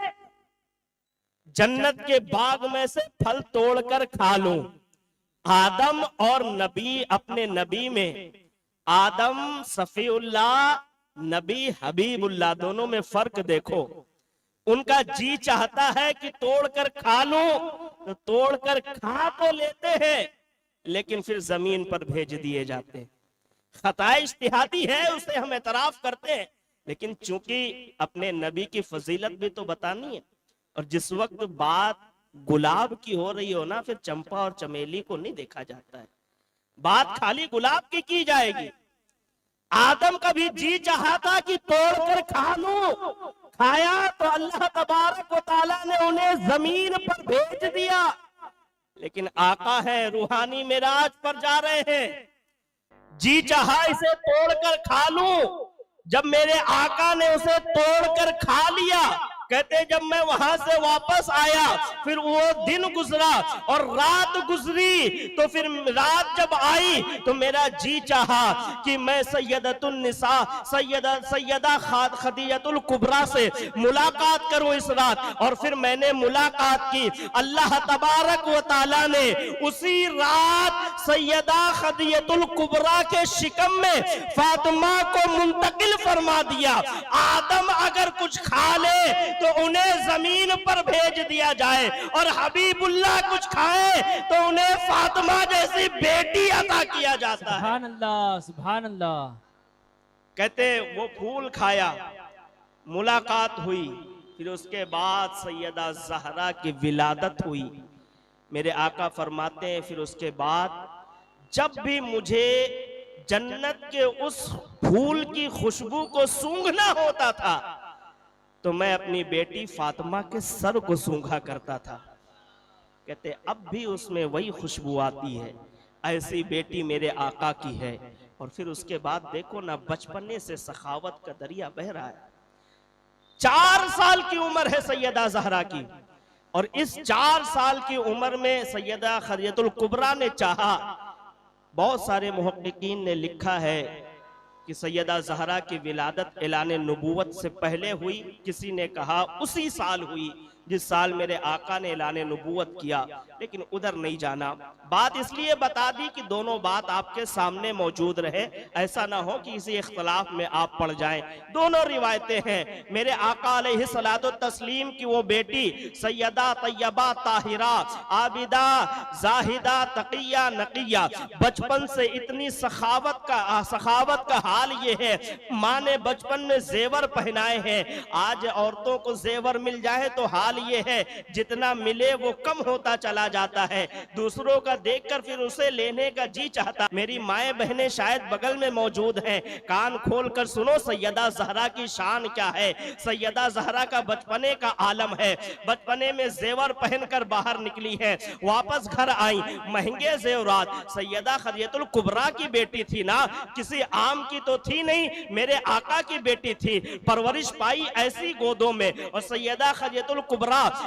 जन्नत के बाग में से फल तोड़कर खा लूं। आदम और नबी, अपने नबी में आदम सफीउल्लाह, नबी हबीबुल्लाह, दोनों में फर्क देखो। उनका जी चाहता है कि तोड़कर खा लूं, तो तोड़कर खा तो लेते हैं लेकिन फिर जमीन पर भेज दिए जाते हैं। खता इज्तिहादी है, उसे हम एतराफ करते हैं, लेकिन चूंकि अपने नबी की फजीलत भी तो बतानी है। और जिस वक्त बात गुलाब की हो रही हो ना, फिर चंपा और चमेली को नहीं देखा जाता है, बात खाली गुलाब की जाएगी। आदम का भी जी चाहा था कि तोड़कर खा लूं, खाया तो अल्लाह तबारक व तआला ने उन्हें जमीन पर भेज दिया। लेकिन आका है, रूहानी मिराज पर जा रहे हैं, जी चाहा इसे तोड़कर खा लूं। जब मेरे आका ने उसे तोड़कर खा लिया, कहते जब मैं वहां से वापस आया, फिर वो दिन गुजरा और रात गुजरी, तो फिर रात जब आई तो मेरा जी चाहा कि मैं सैयदतुन निसा सैयदा खदीजतुल कुबरा से मुलाकात करूं इस रात। और फिर मैंने मुलाकात की। अल्लाह तबारक व तआला ने उसी रात सैयदा खदीजतुल कुबरा के शिकम में फातिमा को मुंतकिल फरमा दिया। आदम अगर कुछ खा ले तो उन्हें जमीन पर भेज दिया जाए, और हबीबुल्लाह कुछ खाए तो उन्हें फातिमा जैसी बेटी अता किया जाता है। सुभान अल्लाह, सुभान अल्लाह। कहते वो फूल खाया, मुलाकात हुई, फिर उसके बाद सैयदा ज़हरा की विलादत हुई। मेरे आका फरमाते हैं फिर उसके बाद जब भी मुझे जन्नत के उस फूल की खुशबू को सूंघना होता था तो मैं अपनी बेटी फातिमा के सर को सूंघा करता था। कहते अब भी उसमें वही खुशबू आती है। ऐसी बेटी मेरे आका की है। और फिर उसके बाद देखो ना, बचपने से सखावत का दरिया बह रहा है। 4 साल की उम्र है सैयदा ज़हरा की, और इस 4 साल की उम्र में सैयदा खदीजतुल कुबरा ने चाहा। बहुत सारे मुहक्किकीन ने लिखा है कि सैयदा ज़हरा की विलादत ऐलान नबूवत से पहले हुई, किसी ने कहा उसी साल हुई जिस साल मेरे आका ने ऐलान नबूवत किया, लेकिन उधर नहीं जाना। बात इसलिए बता दी कि दोनों बात आपके सामने मौजूद रहे, ऐसा ना हो कि इसी इख्तलाफ में आप पड़ जाएं। दोनों रिवायतें हैं। मेरे आका अलैहिस्सलातु तस्लीम की वो बेटी सैयदा तैयबा ताहिरा आबिदा जाहिदा तकिया नकिया, बचपन से इतनी सखावत का हाल ये है, माँ ने बचपन में जेवर पहनाए हैं। आज औरतों को जेवर मिल जाए तो हाल ये है, जितना मिले वो कम होता चला जाता है। दूसरों का देखकर फिर उसे लेने का जी चाहता। मेरी माएँ बहनें शायद बगल में मौजूद हैं, कान खोल कर सुनो सैयदा ज़हरा की शान क्या है। सैयदा ज़हरा का बचपने का आलम है। बचपने में जेवर पहनकर बाहर निकली है, वापस घर आई, महंगे जेवरात। सैयदा खदीजतुल कुबरा की बेटी थी ना, किसी आम की तो थी नहीं, मेरे आका की बेटी थी। परवरिश पाई ऐसी गोदों में। और सैयदा खदीजतुल कुबरा,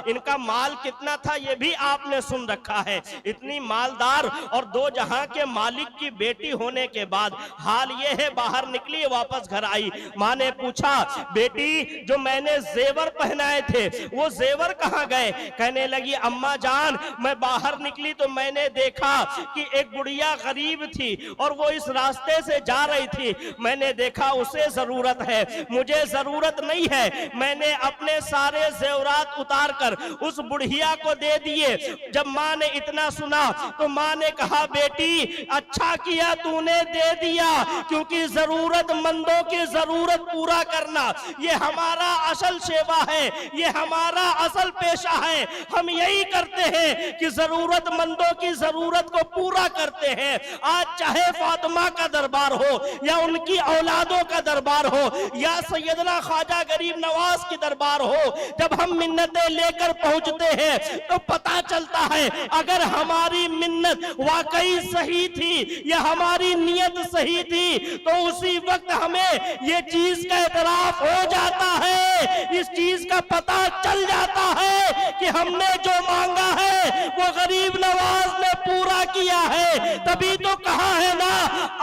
इनका माल कितना था ये भी आपने सुन रखा है। इतनी मालदार और दो जहां के मालिक की बेटी होने के बाद हाल ये है, बाहर निकली, वापस घर आई। माँ ने पूछा, बेटी जो मैंने जेवर पहनाए थे वो जेवर कहाँ गए? कहने लगी, अम्मा जान मैं बाहर निकली तो मैंने देखा कि एक बुढ़िया गरीब थी और वो इस रास्ते से जा रही थी। मैंने देखा उसे जरूरत है, मुझे जरूरत नहीं है। मैंने अपने सारे जेवरात उतार कर उस बुढ़िया को दे दिए। जब माँ ने इतना सुना तो माँ ने कहा, बेटी अच्छा किया तूने दे दिया, क्योंकि जरूरतमंदों की जरूरत पूरा करना ये हमारा असल सेवा है, ये हमारा असल पेशा है। हम यही करते हैं कि जरूरतमंदों की जरूरत को पूरा करते हैं। आज चाहे फातिमा का दरबार हो या उनकी औलादों का दरबार हो या सैयदना ख्वाजा गरीब नवाज की दरबार हो, जब हम मिन्नतें लेकर पहुंचते हैं तो पता चलता है अगर हमारी मिन्नत वाकई सही थी या हमारी नियत सही थी तो उसी वक्त हमें ये चीज का एतराफ हो जाता है, इस चीज का पता चल जाता है कि हमने जो मांगा है वो गरीब नवाज ने पूरा किया है। तभी तो कहा है ना,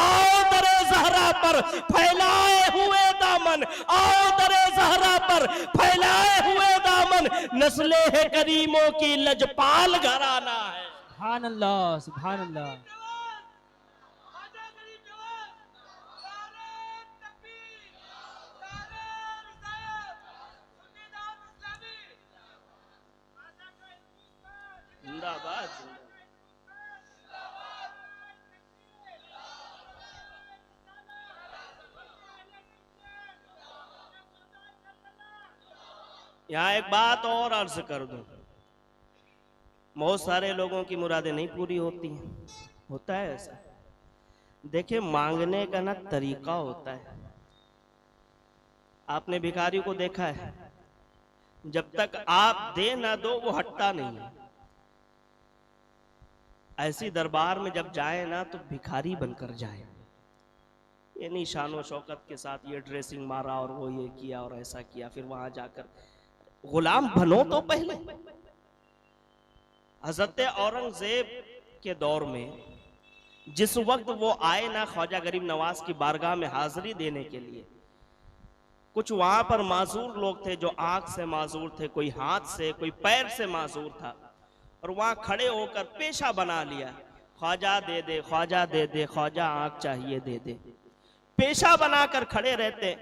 आओ दरे ज़हरा पर फैलाए हुए दामन, आओ दरे ज़हरा पर फैलाए हुए दामन, नस्ले है करीमों की लजपाल घराना है। सुभान अल्लाह, सुभान अल्लाह। जिंदाबाद। यहाँ एक बात और अर्ज कर दूं, बहुत सारे लोगों की मुरादें नहीं पूरी होती हैं, होता है ऐसा। देखिए मांगने का ना तरीका होता है। आपने भिखारी को देखा है, जब तक आप दे ना दो वो हटता नहीं है। ऐसी दरबार में जब जाए ना तो भिखारी बनकर जाए, ये नहीं शानो शौकत के साथ ये ड्रेसिंग मारा और वो ये किया और ऐसा किया, फिर वहां जाकर गुलाम बनो तो पहले। हजरत औरंगजेब के दौर में जिस वक्त वो आए ना ख्वाजा गरीब नवाज की बारगाह में हाजिरी देने के लिए, कुछ वहां पर माजूर लोग थे जो आंख से माजूर थे, कोई हाथ से, कोई पैर से माजूर था, और वहां खड़े होकर पेशा बना लिया, ख्वाजा दे दे, ख्वाजा दे दे, ख्वाजा आंख चाहिए दे दे। पेशा बनाकर खड़े रहते,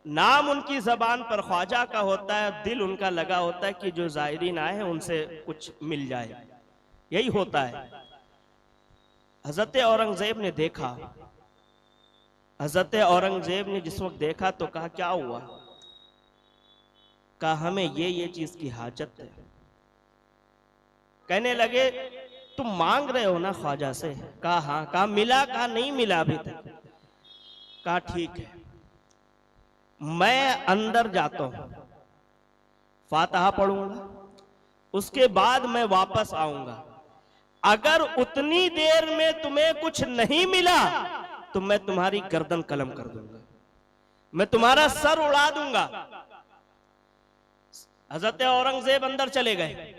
नाम उनकी जबान पर ख्वाजा का होता है, दिल उनका लगा होता है कि जो जायरीन आए हैं उनसे कुछ मिल जाए, यही होता है। हजरत औरंगजेब ने देखा, हजरत औरंगजेब ने जिस वक्त देखा तो कहा क्या हुआ? कहा हमें ये चीज की हाजत है। कहने लगे तुम मांग रहे हो ना ख्वाजा से? कहा हाँ। कहा मिला? कहा नहीं मिला अभी तक। कहा ठीक है, मैं अंदर जाता हूं, फातिहा पढ़ूंगा, उसके बाद मैं वापस आऊंगा। अगर उतनी देर में तुम्हें कुछ नहीं मिला तो मैं तुम्हारी गर्दन कलम कर दूंगा, मैं तुम्हारा सर उड़ा दूंगा। हजरत औरंगजेब अंदर चले गए।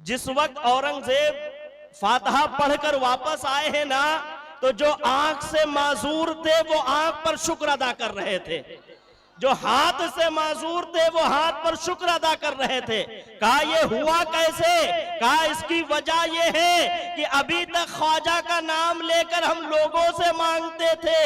जिस वक्त औरंगजेब फातिहा पढ़कर वापस आए हैं ना, तो जो आंख से माजूर थे वो आंख पर शुक्र अदा कर रहे थे, जो हाथ से माजूर थे वो हाथ पर शुक्र अदा कर रहे थे। कहा ये हुआ कैसे? कहा इसकी वजह ये है कि अभी तक ख्वाजा का नाम लेकर हम लोगों से मांगते थे,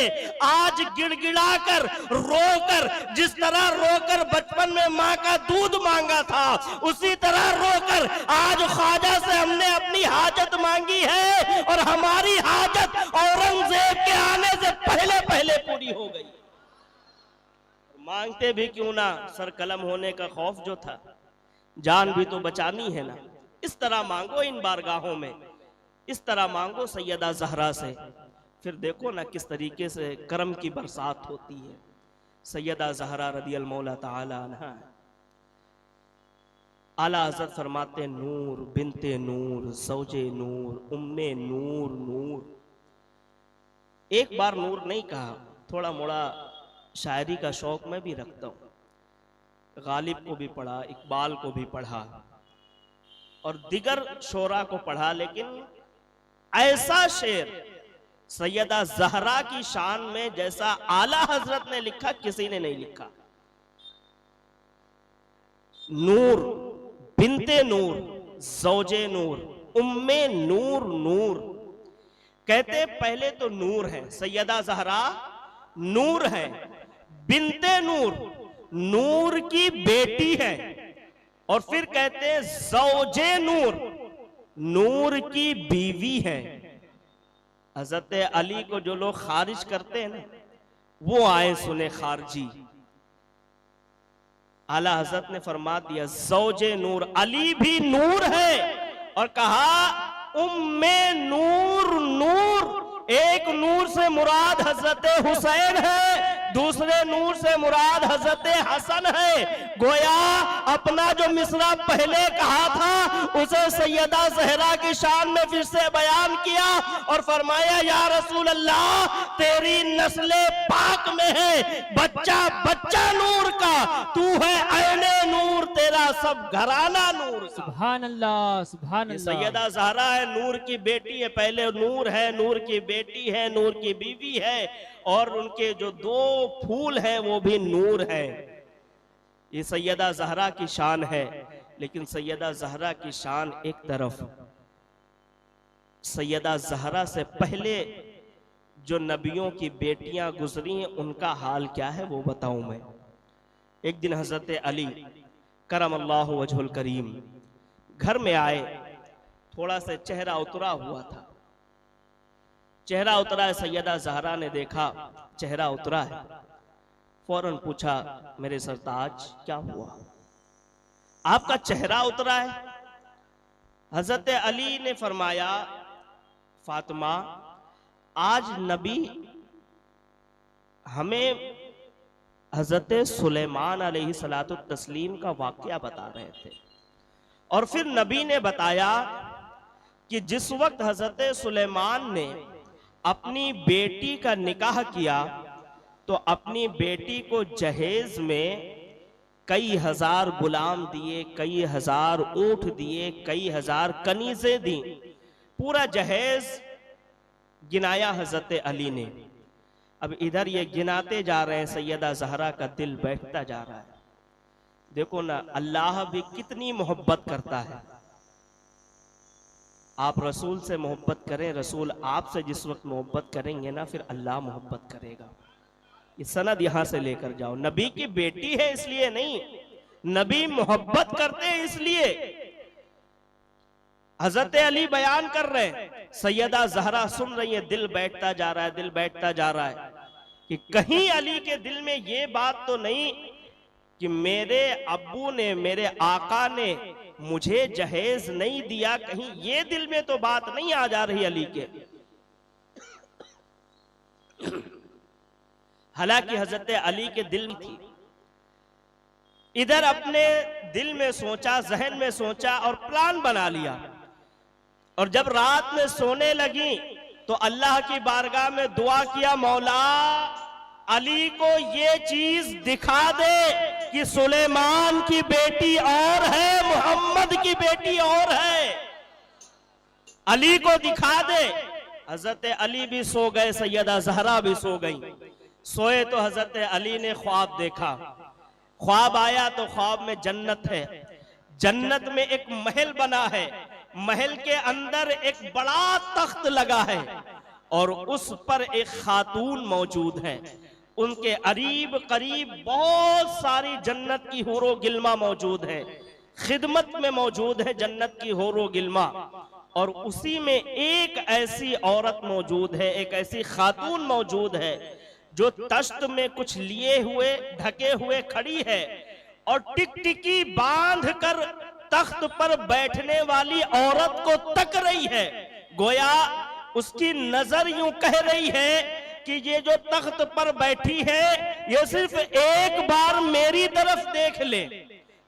आज गिड़गिड़ा कर रोकर, जिस तरह रोकर बचपन में माँ का दूध मांगा था उसी तरह रोकर आज ख्वाजा से हमने अपनी हाजत मांगी है, और हमारी हाजत औरंगजेब के आने से पहले पहले पूरी हो गई। मांगते भी क्यों ना, सर कलम होने का खौफ जो था, जान भी तो बचानी है ना। इस तरह मांगो इन बारगाहों में, इस तरह मांगो सैयदा ज़हरा से, फिर देखो ना किस तरीके से करम की बरसात होती है। सैयदा ज़हरा रदियल्लाहु मौला ताला अन्हा, आला हज़रत फरमाते नूर बिनते नूर ज़ौजे नूर उम्मे नूर नूर। एक बार नूर नहीं कहा, थोड़ा मोड़ा शायरी का शौक मैं भी रखता हूँ। गालिब को भी पढ़ा, इकबाल को भी पढ़ा और दिगर शोरा को पढ़ा, लेकिन ऐसा शेर सैयदा ज़हरा की शान में जैसा आला हजरत ने लिखा किसी ने नहीं लिखा। नूर बिनते नूर ज़ौजे नूर उम्मे नूर नूर। कहते पहले तो नूर है, सैयदा ज़हरा नूर है, बिनते नूर नूर की बेटी है, और फिर कहते हैं ज़ौजे नूर नूर की बीवी है। हजरत अली को जो लोग खारिज करते हैं ना, वो आए सुने खारजी। आला हजरत ने फरमा दिया ज़ौजे नूर, अली भी नूर है, और कहा उम्मे नूर नूर। एक नूर से मुराद हजरत हुसैन है, दूसरे नूर से मुराद हजरत हसन है। गोया अपना जो मिसरा पहले कहा था उसे सैयदा ज़हरा की शान में फिर से बयान किया और फरमाया या रसूल अल्लाह, तेरी नस्ले पाक में है बच्चा बच्चा नूर का, तू है ऐने नूर, तेरा सब घराना नूर। सुभान अल्लाह सुभान अल्लाह। सैयदा ज़हरा है, नूर की बेटी है, पहले नूर है, नूर की बेटी है, नूर की बीवी है, और उनके जो दो फूल हैं वो भी नूर है। ये सैयदा ज़हरा की शान है। लेकिन सैयदा ज़हरा की शान एक तरफ, सैयदा ज़हरा से पहले जो नबियों की बेटियां गुजरी हैं उनका हाल क्या है वो बताऊं मैं। एक दिन हजरत अली करमल्लाहु वजहुल करीम घर में आए, थोड़ा सा चेहरा उतरा हुआ था। चेहरा उतरा है, सैयदा ज़हरा ने देखा चेहरा उतरा है, फौरन पूछा मेरे सरताज क्या हुआ, आपका चेहरा उतरा है। हजरत अली ने फरमाया फातिमा, आज नबी हमें हजरत सुलेमान अलैहिस्सलातु तस्लीम का वाकया बता रहे थे, और फिर नबी ने बताया कि जिस वक्त हजरत सुलेमान ने अपनी बेटी का निकाह किया तो अपनी बेटी को जहेज में कई हजार गुलाम दिए, कई हजार ऊंट दिए, कई हजार कनीज़ें दी, पूरा जहेज गिनाया हजरत अली ने। अब इधर ये गिनाते जा रहे हैं, सैयदा ज़हरा का दिल बैठता जा रहा है। देखो ना, अल्लाह भी कितनी मोहब्बत करता है। आप रसूल से मोहब्बत करें, रसूल आपसे जिस वक्त मोहब्बत करेंगे ना, फिर अल्लाह मोहब्बत करेगा। ये सनद यहां से लेकर जाओ, नबी की बेटी है इसलिए नहीं, नबी मोहब्बत करते हैं इसलिए। हजरत अली बयान कर रहे हैं, सैयदा ज़हरा सुन रही है, दिल बैठता जा रहा है, दिल बैठता जा रहा है कि कहीं अली के दिल में ये बात तो नहीं कि मेरे अब्बू ने, मेरे आका ने मुझे जहेज नहीं दिया, कहीं ये दिल में तो बात नहीं आ जा रही अली के। हालांकि हजरत अली के दिल में थी। इधर अपने दिल में सोचा, जहन में सोचा और प्लान बना लिया। और जब रात में सोने लगी तो अल्लाह की बारगाह में दुआ किया, मौला अली को ये चीज दिखा दे कि सुलेमान की बेटी और है, मोहम्मद की बेटी और है, अली को दिखा दे। हजरत अली भी सो गए, सैयदा ज़हरा भी सो गई। सोए तो हजरत अली ने ख्वाब देखा। ख्वाब आया तो ख्वाब में जन्नत है, जन्नत में एक महल बना है, महल के अंदर एक बड़ा तख्त लगा है और उस पर एक खातून मौजूद है। उनके करीब करीब बहुत सारी जन्नत की होरो गिल्मा मौजूद है, खिदमत में मौजूद है जन्नत की होरो गिल्मा। और उसी में एक ऐसी औरत मौजूद है, एक ऐसी खातून मौजूद है जो तश्त में कुछ लिए हुए ढके हुए खड़ी है और टिकटिकी बांध कर तख्त पर बैठने वाली औरत को तक रही है। गोया उसकी नजर यूं कह रही है कि ये जो तख्त पर बैठी है ये सिर्फ एक बार मेरी तरफ देख ले।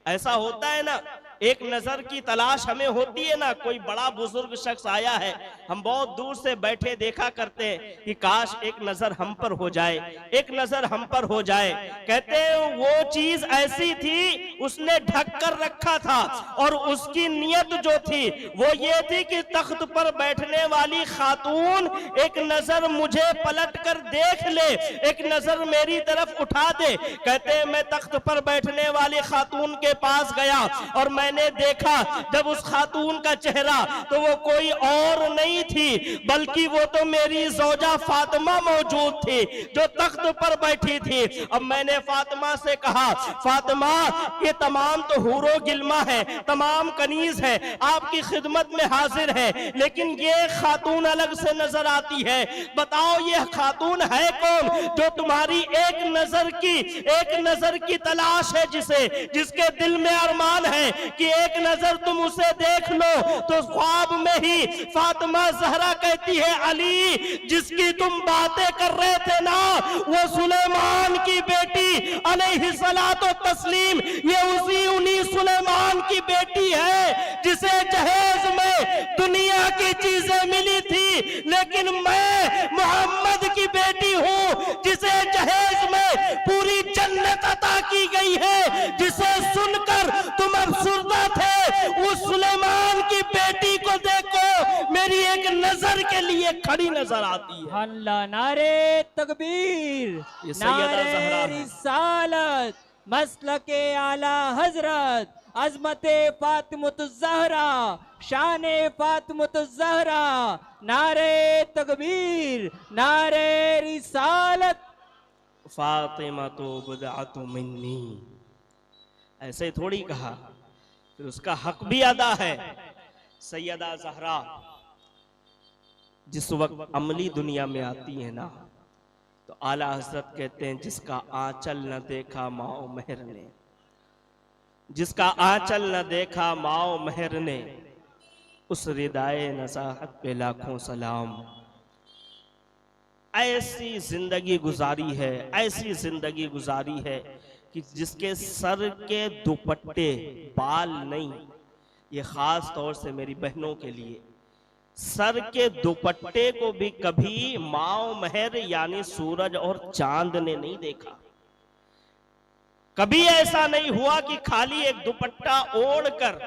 ऐसा होता है ना, एक नजर की तलाश हमें होती है ना। कोई बड़ा बुजुर्ग शख्स आया है, हम बहुत दूर से बैठे देखा करते हैं कि काश एक नजर हम पर हो जाए, एक नजर हम पर हो जाए। कहते हैं वो चीज ऐसी थी, उसने ढक कर रखा था और उसकी नियत जो थी वो ये थी कि तख्त पर बैठने वाली खातून एक नजर मुझे पलट कर देख ले, एक नजर मेरी तरफ उठा दे। कहते हैं मैं तख्त पर बैठने वाली खातून के पास गया और मैंने देखा जब उस खातून का चेहरा तो वो कोई और नहीं थी बल्कि वो तो मेरी ज़ौजा फातिमा मौजूद थी जो तख्त पर बैठी थी। अब मैंने फातिमा से कहा, फातिमा ये तमाम तो हूरो गिल्मा है, तमाम कनीज है, आपकी खिदमत में हाजिर है, लेकिन ये खातून अलग से नजर आती है। बताओ ये खातून है कौन जो तुम्हारी एक नजर की तलाश है, जिसके दिल में अरमान है कि एक नजर तुम उसे देख लो। तो ख्वाब में ही फातिमा ज़हरा कहती है, अली जिसकी तुम बातें कर रहे थे ना वो सुलेमान की बेटी अलैहिस्सलातो तस्लीम, ये उन्हीं सुलेमान की बेटी है जिसे जहेज में दुनिया की चीजें मिली थी, लेकिन मैं मोहम्मद की बेटी हूं जिसे जहेज में पूरी जन्नत अता की गई है। जिसे सुनकर तुम अफसुर्दा थे, उस सुलेमान की बेटी को देखो मेरी एक नजर के लिए खड़ी नजर आती है। अल्लाह, नारे तकबीर, ये सैयदा ज़हरा नारे है। रिसालत, मसलके आला हजरत, अजमते फातिमतुज़्ज़हरा, शाने फातिमतुज़्ज़हरा, नारे तकबीर, नारे रिसालत। फातिमा तो बदअतु मिन्नी, ऐसे थोड़ी कहा, फिर उसका हक भी अदा है। सैयदा ज़हरा जिस वक्त अमली दुनिया में आती है ना तो आला हजरत कहते हैं जिसका आंचल न देखा माओ मेहर ने, जिसका आंचल न देखा माओ मेहर ने, उस रिदाए नज़ाहत पे लाखों सलाम। ऐसी जिंदगी गुजारी है, ऐसी जिंदगी गुजारी है कि जिसके सर के दुपट्टे बाल नहीं, ये खास तौर से मेरी बहनों के लिए, सर के दुपट्टे को भी कभी माओ महर यानी सूरज और चांद ने नहीं देखा। कभी ऐसा नहीं हुआ कि खाली एक दुपट्टा ओढ़कर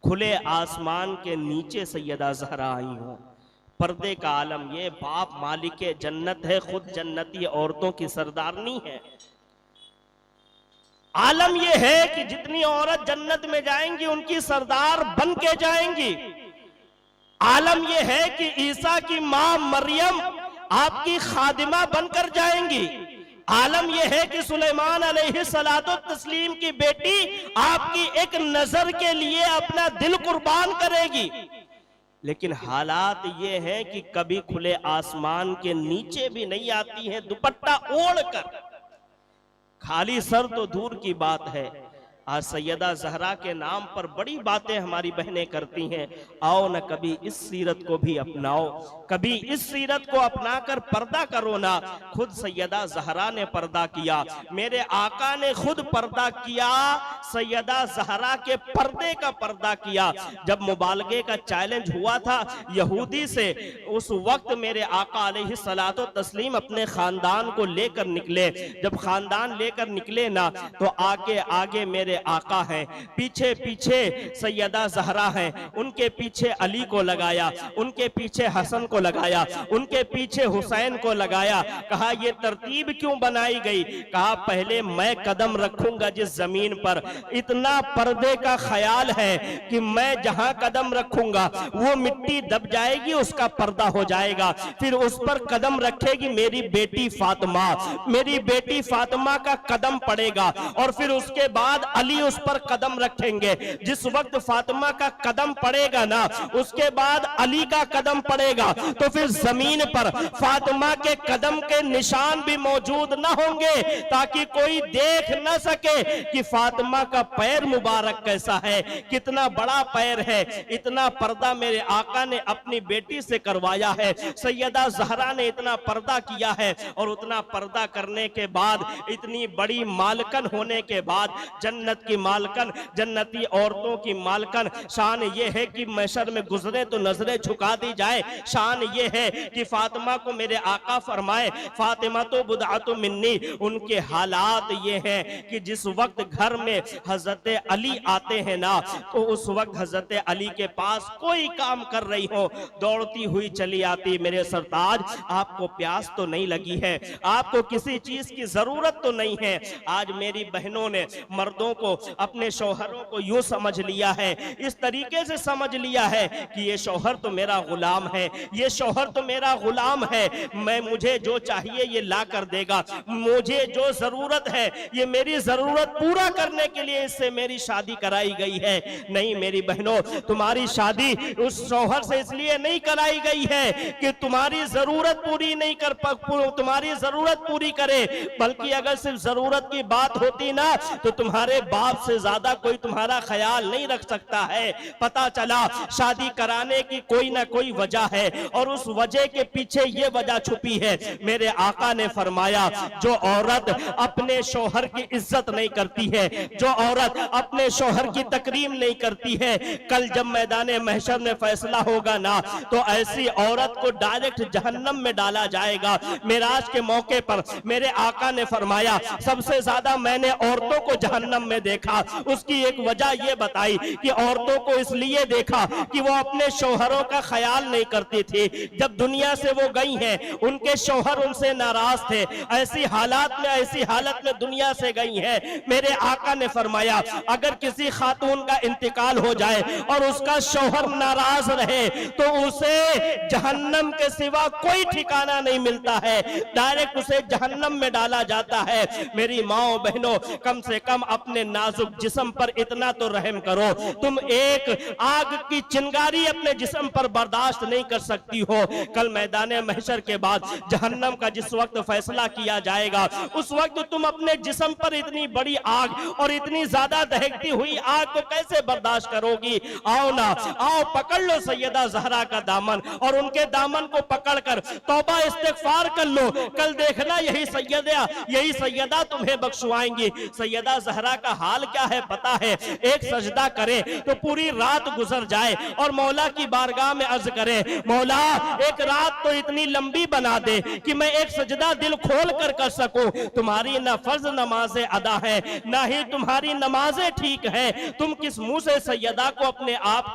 खुले आसमान के नीचे सैयदा ज़हरा आई हो। पर्दे का आलम ये, बाप मालिक जन्नत है, खुद जन्नती औरतों की सरदारनी है। आलम ये है कि जितनी औरत जन्नत में जाएंगी उनकी सरदार बन के जाएंगी। आलम ये है कि ईसा की मां मरियम आपकी खादिमा बनकर जाएंगी। आलम यह है कि सुलेमान अलैहिस्सलातो तस्लीम की बेटी आपकी एक नजर के लिए अपना दिल कुर्बान करेगी। लेकिन हालात ये है कि कभी खुले आसमान के नीचे भी नहीं आती हैं दुपट्टा ओढ़कर। खाली सर तो दूर की बात है, आज सैयदा ज़हरा के नाम पर बड़ी बातें हमारी बहनें करती हैं। आओ न कभी इस सीरत को भी अपनाओ, कभी इस सीरत को अपनाकर पर्दा करो ना। खुद सैयदा ज़हरा ने पर्दा किया, मेरे आका ने खुद पर्दा किया, सैयदा ज़हरा के पर्दे का पर्दा किया। जब मुबालगे का चैलेंज हुआ था यहूदी से, उस वक्त मेरे आका अलैहिस्सलातो तस्लीम अपने खानदान को लेकर निकले। जब खानदान लेकर निकले ना, तो आगे आगे मेरे आका हैं, पीछे पीछे सैयदा ज़हरा हैं, उनके पीछे अली को लगाया, उनके पीछे हसन को लगाया, उनके पीछे हुसैन को लगाया। कहा ये तरतीब क्यों बनाई गई? कहा पहले मैं कदम रखूंगा जिस जमीन पर, इतना पर्दे का ख्याल है कि मैं जहां कदम रखूंगा वो मिट्टी दब जाएगी, उसका पर्दा हो जाएगा। फिर उस पर कदम रखेगी मेरी बेटी फातिमा, मेरी बेटी फातिमा का कदम पड़ेगा, और फिर उसके बाद अली उस पर कदम रखेंगे। जिस वक्त फातिमा का कदम पड़ेगा ना, उसके बाद अली का कदम पड़ेगा, तो फिर जमीन पर फातिमा के कदम के निशान भी मौजूद ना होंगे, ताकि कोई देख ना सके कि फातिमा का पैर मुबारक कैसा है, कितना बड़ा पैर है। इतना पर्दा मेरे आका ने अपनी बेटी से करवाया है। सैयदा ज़हरा ने इतना पर्दा किया है, और उतना पर्दा करने के बाद, इतनी बड़ी मालकन होने के बाद, जन्नत की मालकन, जन्नती औरतों की मालकन, शान ये है कि महशर में गुजरे तो नजरें झुका दी जाए। शान ये है कि फातिमा को मेरे आका फरमाए फातिमा तो बुदअतु मिन्नी। उनके हालात ये हैं कि जिस वक्त घर में हजरत अली आते हैं ना, तो उस वक्त हजरत अली के पास कोई काम कर रही हो, दौड़ती हुई चली आती, मेरे सरताज आपको प्यास तो नहीं लगी है, आपको किसी चीज की जरूरत तो नहीं है। आज मेरी बहनों ने मर्दों को, अपने शौहरों को यूं समझ लिया है, इस तरीके से समझ लिया है कि ये शौहर तो मेरा गुलाम है, ये शौहर तो मेरा गुलाम है, मैं मुझे जो चाहिए ये ला कर देगा, मुझे जो जरूरत है ये मेरी जरूरत पूरा करने के लिए इससे मेरी शादी कराई गई है। नहीं मेरी बहनों, तुम्हारी शादी उस शौहर से इसलिए नहीं कराई गई है कि तुम्हारी जरूरत पूरी नहीं कर तुम्हारी जरूरत पूरी करे, बल्कि अगर सिर्फ जरूरत की बात होती ना, तो तुम्हारे बाप से ज्यादा कोई तुम्हारा ख्याल नहीं रख सकता है। पता चला शादी कराने की कोई ना कोई वजह है, और उस वजह के पीछे ये वजह छुपी है। मेरे आका ने फरमाया जो औरत अपने शौहर की इज्जत नहीं करती है, जो औरत अपने शौहर की तकरीम नहीं करती है, कल जब मैदान महशर में फैसला होगा ना, तो ऐसी औरत को डायरेक्ट जहन्नम में डाला जाएगा। मेराज के मौके पर मेरे आका ने फरमाया सबसे ज्यादा मैंने औरतों को जहन्नम में देखा। उसकी एक वजह यह बताई कि औरतों को इसलिए देखा कि वो अपने शौहरों का ख्याल नहीं करती थी। जब दुनिया से वो गई हैं, उनके शौहर उनसे नाराज थे, ऐसी हालत में दुनिया से गई हैं। मेरे आका ने फरमाया अगर किसी खातून का इंतकाल हो जाए और उसका शौहर नाराज रहे, तो उसे जहन्नम के सिवा कोई ठिकाना नहीं मिलता है, डायरेक्ट उसे जहन्नम में डाला जाता है। मेरी माओ बहनों, कम से कम अपने नाजुक जिस्म पर इतना तो रहम करो। तुम एक आग की चिंगारी अपने जिस्म पर बर्दाश्त नहीं कर सकती हो। कल मैदान महशर के बाद जहन्नम का जिस वक्त फैसला किया जाएगा, उस वक्त तुम अपने जिस्म पर इतनी बड़ी आग और इतनी ज्यादा दहकती हुई आग को कैसे बर्दाश्त करोगी? आओ ना, आओ पकड़ लो सैयदा ज़हरा का दामन, और उनके दामन को पकड़कर तौबा इस्तिग़फ़ार कर लो। कल देखना यही सैयदा तुम्हें बख्शवाएंगी। सैयदा ज़हरा का हाल क्या है पता है? एक सजदा करे तो पूरी रात गुजर जाए और मौला की बारगाह में अर्ज करे, मौला एक रात तो इतनी लंबी बना दे कि मैं एक सजदा दिल खोल कर सकूं। तुम्हारी ना फर्ज नमाजें अदा है, ना ही तुम्हारी नमाजें ठीक है। तुम किस मुंह से सैयदा को अपने आप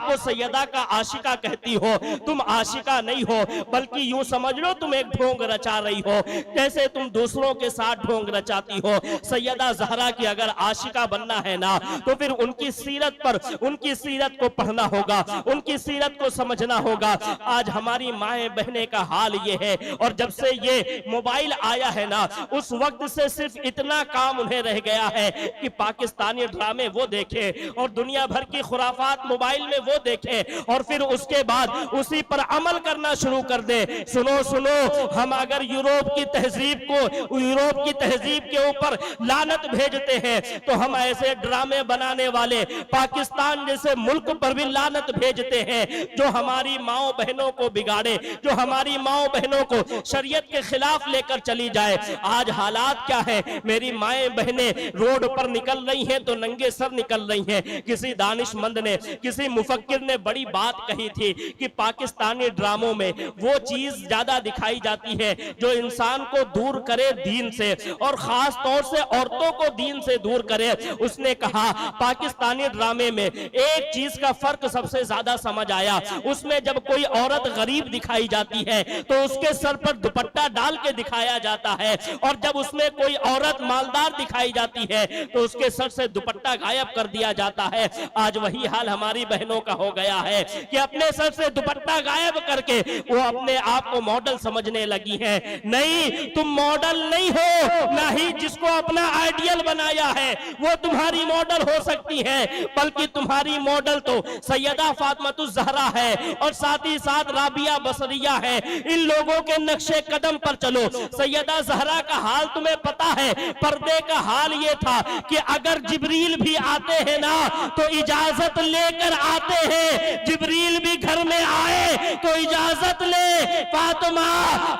को सैयदा का आशिका कहती हो? तुम आशिका नहीं हो, बल्कि यूं समझ लो तुम एक ढोंग रचा रही हो, जैसे तुम दूसरों के साथ ढोंग रचाती हो। सैयदा ज़हरा की अगर आशिका बनना है ना, तो फिर उनकी सीरत को पढ़ना होगा, उनकी सीरत को समझना होगा। आज हमारी माएं बहनें का हाल ये है, और जब से ये मोबाइल आया है ना, उस वक्त से सिर्फ इतना काम उन्हें रह गया है कि पाकिस्तानी ड्रामे वो देखे और दुनिया भर की खुराफात मोबाइल में वो देखे, और फिर उसके बाद उसी पर अमल करना शुरू कर दे। सुनो, हम अगर यूरोप की तहजीब के ऊपर लानत भेजते देते हैं तो हम ऐसे ड्रामे बनाने वाले पाकिस्तान जैसे मुल्क पर भी लानत भेजते हैं जो हमारी माओ बहनों को बिगाड़े, जो हमारी माओ बहनों को शरीयत के खिलाफ लेकर चली जाए। आज हालात क्या है, मेरी माएं बहनें रोड पर निकल रही हैं तो नंगे सर निकल रही हैं। किसी दानिशमंद ने, किसी मुफक्किर ने बड़ी बात कही थी कि पाकिस्तानी ड्रामों में वो चीज ज्यादा दिखाई जाती है जो इंसान को दूर करे दीन से, और खास तौर से औरतों को दीन से दूर करे। उसने कहा पाकिस्तानी ड्रामे में एक चीज का फर्क सबसे ज्यादा समझ आया, उसमें जब कोई औरत गरीब दिखाई जाती है तो उसके सर पर दुपट्टा डाल के दिखाया जाता है, और जब उसमें कोई औरत मालदार दिखाई जाती है तो उसके सर से दुपट्टा गायब कर दिया जाता है। आज वही हाल हमारी बहनों का हो गया है कि अपने सर से दुपट्टा गायब करके वो अपने आप को मॉडल समझने लगी हैं। नहीं, तुम मॉडल नहीं हो, ना ही जिसको अपना आइडियल बनाया है वो तुम्हारी मॉडल हो सकती है, बल्कि तुम्हारी मॉडल तो सैयदा फातिमा ज़हरा है और साथ ही साथ राबिया बसरिया है। इन लोगों के नक्शे कदम पर चलो। सैयदा ज़हरा का हाल तुम्हें पता है, पर्दे का हाल ये था कि अगर जिब्रील भी आते हैं ना तो इजाजत लेकर आते हैं। जिब्रील भी घर में आए तो इजाजत ले, फातिमा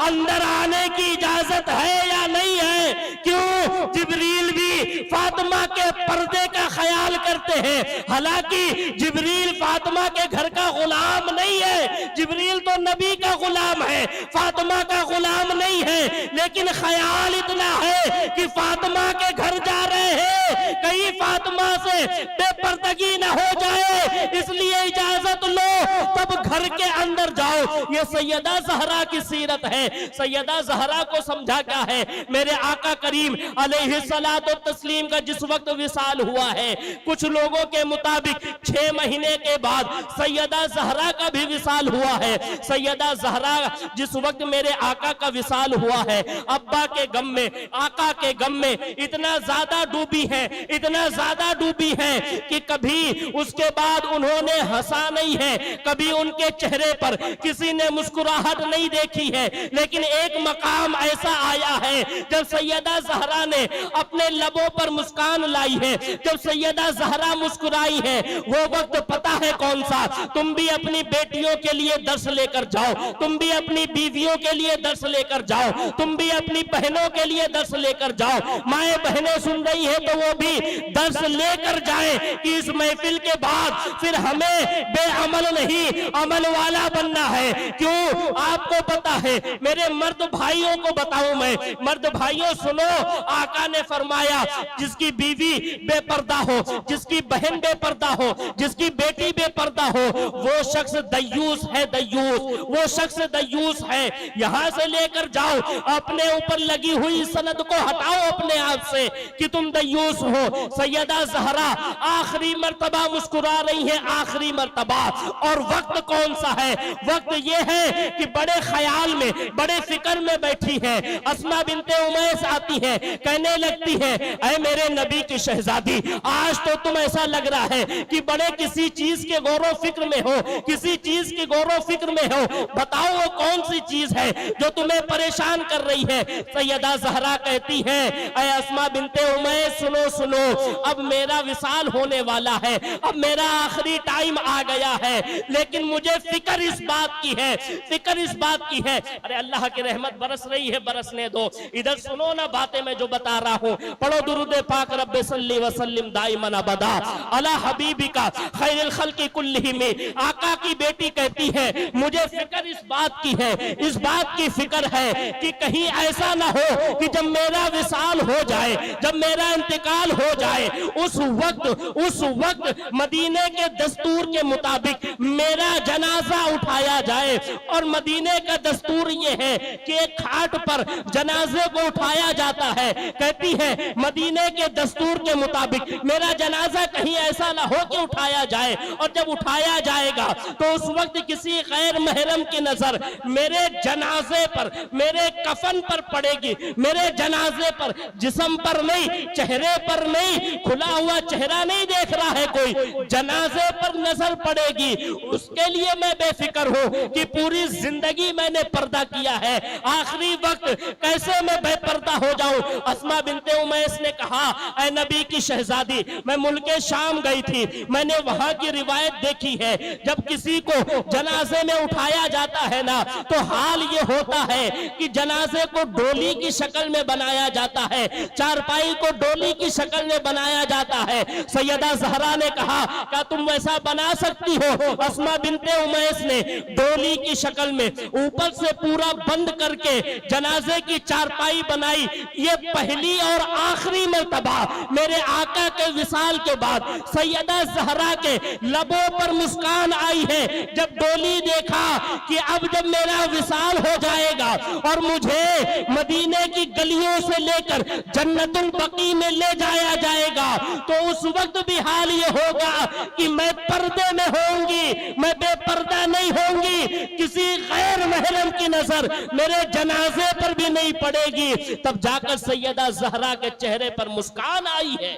अंदर आने की इजाजत है या नहीं है? क्यों? जिब्रील भी फातिमा के पर्दे का ख्याल करते हैं। हालांकि जिब्रील फातिमा के घर का गुलाम नहीं है, जिब्रील तो नबी का गुलाम है, फातिमा का गुलाम नहीं है, लेकिन ख्याल इतना है कि फातिमा के घर जा रहे हैं, कहीं फातिमा से बेपर्दगी ना हो जाए, इसलिए इजाजत लो तब घर के अंदर जाओ। ये सैयदा ज़हरा की सीरत है। सैयदा ज़हरा को समझा क्या है? मेरे आका करीम अलैहिस्सलातु तस्लीम का जिस वक्त विसाल हुआ है, कुछ लोगों के मुताबिक 6 महीने के बाद सैयदा ज़हरा का भी विसाल हुआ है। सैयदा ज़हरा जिस वक्त मेरे आका का विसाल हुआ है, अब्बा के गम में, आका के गम में इतना ज्यादा डूबी है, इतना ज्यादा डूबी है कि कभी उसके बाद उन्होंने हंसा नहीं है, कभी उनके चेहरे पर किसी ने मुस्कुराहट नहीं देखी है। लेकिन एक मकाम ऐसा आया है जब सैयदा ज़हरा ने अपने लबों पर मुस्कान लाई है, जब सैयदा ज़हरा मुस्कुराई है, वो वक्त पता है कौन सा? तुम भी अपनी बेटियों के लिए दर्श लेकर जाओ, तुम भी अपनी बीवियों के लिए दर्श लेकर जाओ, तुम भी अपनी बहनों के लिए दर्श लेकर जाओ। माएं बहनें सुन रही है तो वो भी दर्श लेकर जाए कि इस महफिल के बाद फिर हमें बेअमल नहीं अमल वाला बनना है। क्यों? आपको पता है, मेरे मर्द भाइयों को बताऊं मैं, मर्द भाइयों सुनो, आका ने फरमाया जिसकी बीवी बेपर्दा हो, जिसकी बहन बेपर्दा हो, जिसकी बेटी बेपर्दा हो, वो शख्स दयूस है, दयूस, वो शख्स दयूस है। यहां से लेकर जाओ, अपने ऊपर लगी हुई सनद को हटाओ अपने आप से कि तुम दयूस हो। सैयदा ज़हरा आखिरी मर्तबा मुस्कुरा रही है, आखिरी मर्तबा। और वक्त कौन सा है? वक्त ये है कि बड़े ख्याल में, बड़े फिक्र में बैठी है। अस्मा बिनते उमैस आती है, कहने लगती है, ऐ मेरे नबी की शहजादी, आज तो तुम ऐसा लग रहा है कि बड़े किसी चीज के गौर फिक्र में हो, किसी चीज की गौर फिक्र में हो। बताओ वो कौन सी चीज है जो तुम्हें परेशान कर रही है? सैयदा ज़हरा कहती है, ऐ अस्मा बिनते उमैस सुनो सुनो, अब मेरा विसाल होने वाला है, अब मेरा आखिरी टाइम आ गया है, लेकिन मुझे फिक्र इस बात की है, फिक्र इस बात की है। अरे अल्लाह की रहमत बरस रही है, बरसने दो। इधर सुनो ना बातें मैं जो बता रहा हूँ। पढ़ो दुरूद पाक रब्बे सल्ली व सल्लिम दाइमन अबदा अला हबीबिका खैरुल खल्क़ि कुल्लिहिम। आका की बेटी कहती है, मुझे फिक्र इस बात की है, इस बात की फिक्र है कि कहीं ऐसा ना हो कि जब मेरा विसाल हो जाए, जब मेरा इंतकाल हो जाए, उस वक्त मदीने के दस्तूर के मुताबिक मेरा जनाजा उठाया जाए। और मदीने का दस्तूर ये है कि एक खाट पर जनाजे को उठाया जाता है। कहती है मदीने के दस्तूर के मुताबिक मेरा जनाजा कहीं ऐसा ना हो कि उठाया जाए, और जब उठाया उठाया जाएगा तो उस वक्त किसी गैर महरम की नजर मेरे जनाजे पर, मेरे कफन पर पड़ेगी, मेरे जनाजे पर, जिस्म पर नहीं, चेहरे पर नहीं, खुला हुआ चेहरा नहीं देख रहा है कोई, जनाजे पर नजर पड़ेगी। उसके लिए मैं बेफिक्र हूं कि पूरी जिंदगी मैंने पर्दा किया है, आखिरी वक्त कैसे मैं बेपर्दा हो जाऊं। अस्मा बिनते उमैस ने कहा, ऐ नबी की शहजादी, मैं मुल्के शाम गई थी, मैंने वहां की रिवायत देखी है, जब किसी को जनाजे में उठाया जाता है ना तो हाल ये होता है कि जनाजे को डोली की शक्ल में बनाया जाता है, चारपाई को डोली की शक्ल में बनाया जाता है। सैयदा ज़हरा ने कहा, क्या तुम वैसा बना सकती हो? अस्मा बिनते उमैस ने डोली की शक्ल में ऊपर से पूरा बंद करके जनाजे की चारपाई बनाई। ये पहली और आखिरी मर्तबा मेरे आका के विसाल के बाद सैयदा ज़हरा के लबों पर मुस्कान आई है, जब डोली देखा कि अब जब मेरा विसाल हो जाएगा और मुझे मदीने की गलियों से लेकर जन्नतुल बकी में ले जाया जाएगा तो उस वक्त भी हाल ये होगा कि मैं पर्दे में होंगी, मैं बेपर्दा नहीं होंगी, किसी गैर महरम की नजर मेरे जनाजे पर भी नहीं पड़ेगी। तब जाकर सैयदा ज़हरा के चेहरे पर मुस्कान आई है।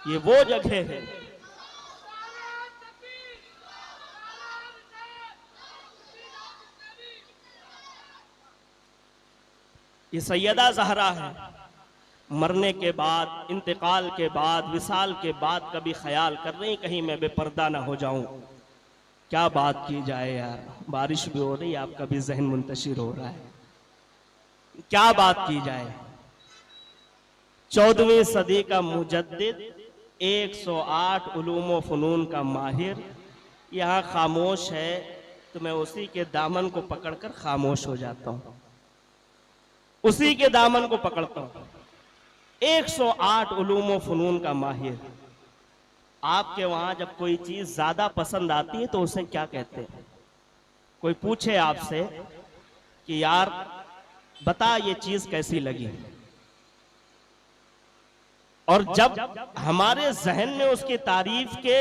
ये वो जगह है। ये सैयदा ज़हरा है। मरने के बाद, इंतकाल के बाद, विसाल के बाद कभी ख्याल कर रही कहीं मैं बेपर्दा ना हो जाऊं। क्या बात की जाए यार, बारिश भी हो रही, आपका भी जहन मुंतशिर हो रहा है। क्या बात की जाए। 14वीं सदी का मुजद्दिद, 108 उलूम व फ़नून का माहिर यहाँ खामोश है तो मैं उसी के दामन को पकड़कर खामोश हो जाता हूँ, उसी के दामन को पकड़ता हूँ। 108 उलूम व फ़नून का माहिर। आपके वहां जब कोई चीज ज्यादा पसंद आती है तो उसे क्या कहते हैं? कोई पूछे आपसे कि यार बता ये चीज कैसी लगी, और जब हमारे जहन में उसकी तारीफ के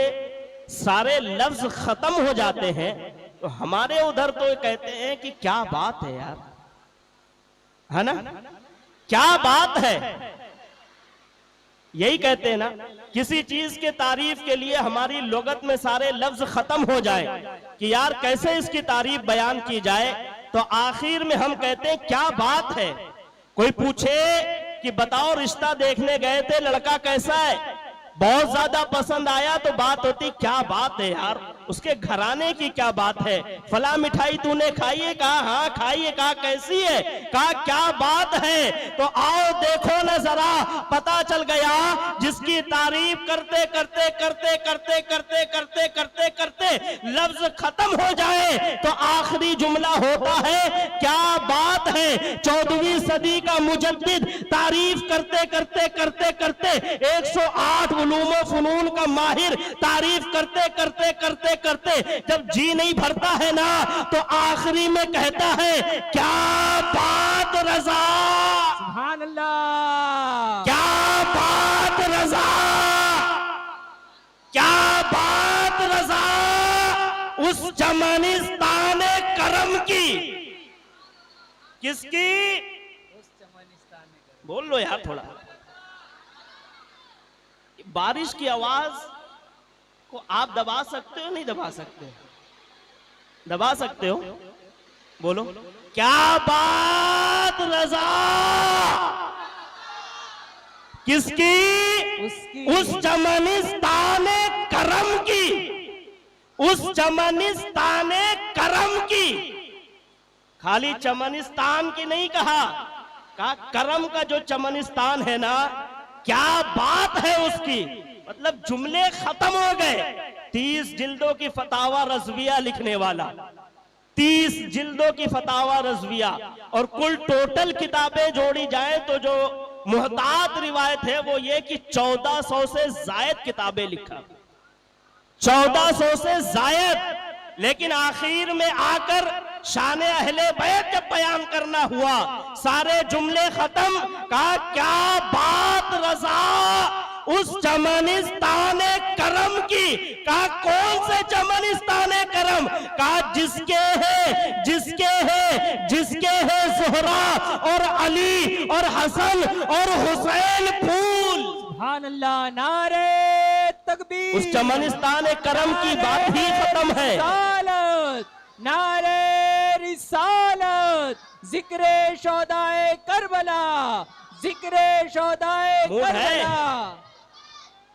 सारे लफ्ज खत्म हो जाते हैं तो हमारे उधर तो कहते हैं कि क्या बात है यार, है ना, क्या बात है, यही कहते हैं ना। किसी चीज के तारीफ के लिए हमारी लुगत में सारे लफ्ज खत्म हो जाए कि यार कैसे इसकी तारीफ बयान की जाए, तो आखिर में हम कहते हैं क्या बात है। कोई पूछे कि बताओ रिश्ता देखने गए थे, लड़का कैसा है, बहुत ज्यादा पसंद आया, तो बात होती क्या बात है यार, उसके घराने की क्या बात है, फला मिठाई तूने खाई है, कहा हाँ खाई है, कहा कैसी है, कहा क्या बात है। तो आओ देखो ना जरा, पता चल गया जिसकी तारीफ करते करते करते करते करते करते करते करते लफ्ज खत्म हो जाए तो आखिरी जुमला होता है क्या बात है। 14वीं सदी का मुजद्दिद तारीफ करते करते करते करते 108 उलूम व फ़नून का माहिर तारीफ करते करते करते करते जब जी नहीं भरता है ना तो आखिरी में कहता है क्या बात रज़ा, सुभान अल्लाह, क्या बात रज़ा, क्या बात रज़ा, उस चमनिस्तान करम की, किसकी, बोल लो यार थोड़ा। बारिश की आवाज को आप दबा सकते हो, नहीं दबा सकते? दबा सकते हो, बोलो क्या बात रज़ा, किसकी, उस चमनिस्तान करम की, उस चमनिस्तान करम की। खाली चमनिस्तान की नहीं कहा करम का जो चमनिस्तान है ना, क्या बात है उसकी, मतलब जुमले खत्म हो गए। 30 जिल्दों की फतावा रज़विया लिखने वाला, 30 जिल्दों की फतावा रज़विया, और कुल टोटल किताबें जोड़ी जाए तो जो मुहतात रिवायत है वो ये कि 1400 से जायद किताबें लिखा, 1400 से जायद। लेकिन आखिर में आकर शान अहले बैत जब बयान करना हुआ, सारे जुमले खत्म, कहा क्या बात रज़ा, उस चमनिस्तान करम की, कहा कौन से चमनिस्तान करम, कहा जिसके है ज़ोहरा और अली और हसन और हुसैन फूल। सुभान अल्लाह, नारे तकबीर। उस चमनिस्तान करम की बात ही खत्म है। रिसालत, नारे रिसालत, जिक्रे शोदाए करबला, जिक्रे शोदाए करबला।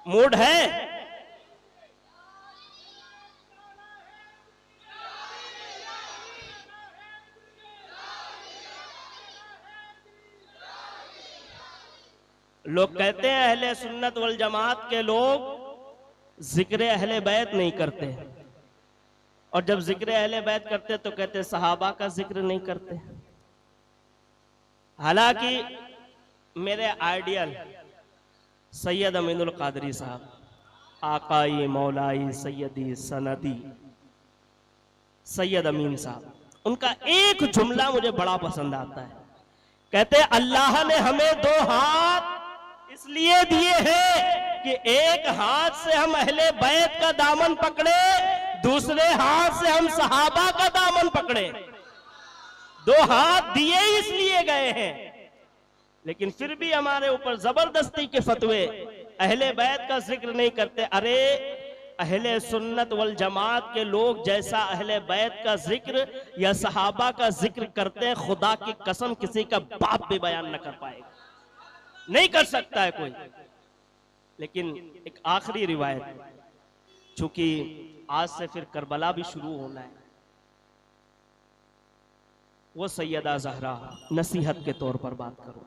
मूड है। लोग कहते हैं अहले सुन्नत वल जमात के लोग जिक्र अहले बैत नहीं करते, और जब जिक्र अहले बैत करते तो कहते सहाबा का जिक्र नहीं करते। हालांकि मेरे आइडियल सैयद अमीनुल कादरी साहब, आकाई मौलाई सैयदी सनदी सैयद अमीन साहब, उनका एक जुमला मुझे बड़ा पसंद आता है। कहते अल्लाह ने हमें दो हाथ इसलिए दिए हैं कि एक हाथ से हम अहले बैत का दामन पकड़े, दूसरे हाथ से हम सहाबा का दामन पकड़े। दो हाथ दिए इसलिए गए हैं, लेकिन फिर भी हमारे ऊपर जबरदस्ती के फतवे अहले बैत का जिक्र नहीं करते। अरे अहले सुन्नत वल जमात के लोग जैसा अहले बैत का जिक्र या सहाबा का जिक्र करते हैं, खुदा की कसम किसी का बाप भी बयान न कर पाएगा, नहीं कर सकता है कोई। लेकिन एक आखिरी रिवायत, चूंकि आज से फिर करबला भी शुरू होना है, वो सैयदा ज़हरा नसीहत के तौर पर बात करूं,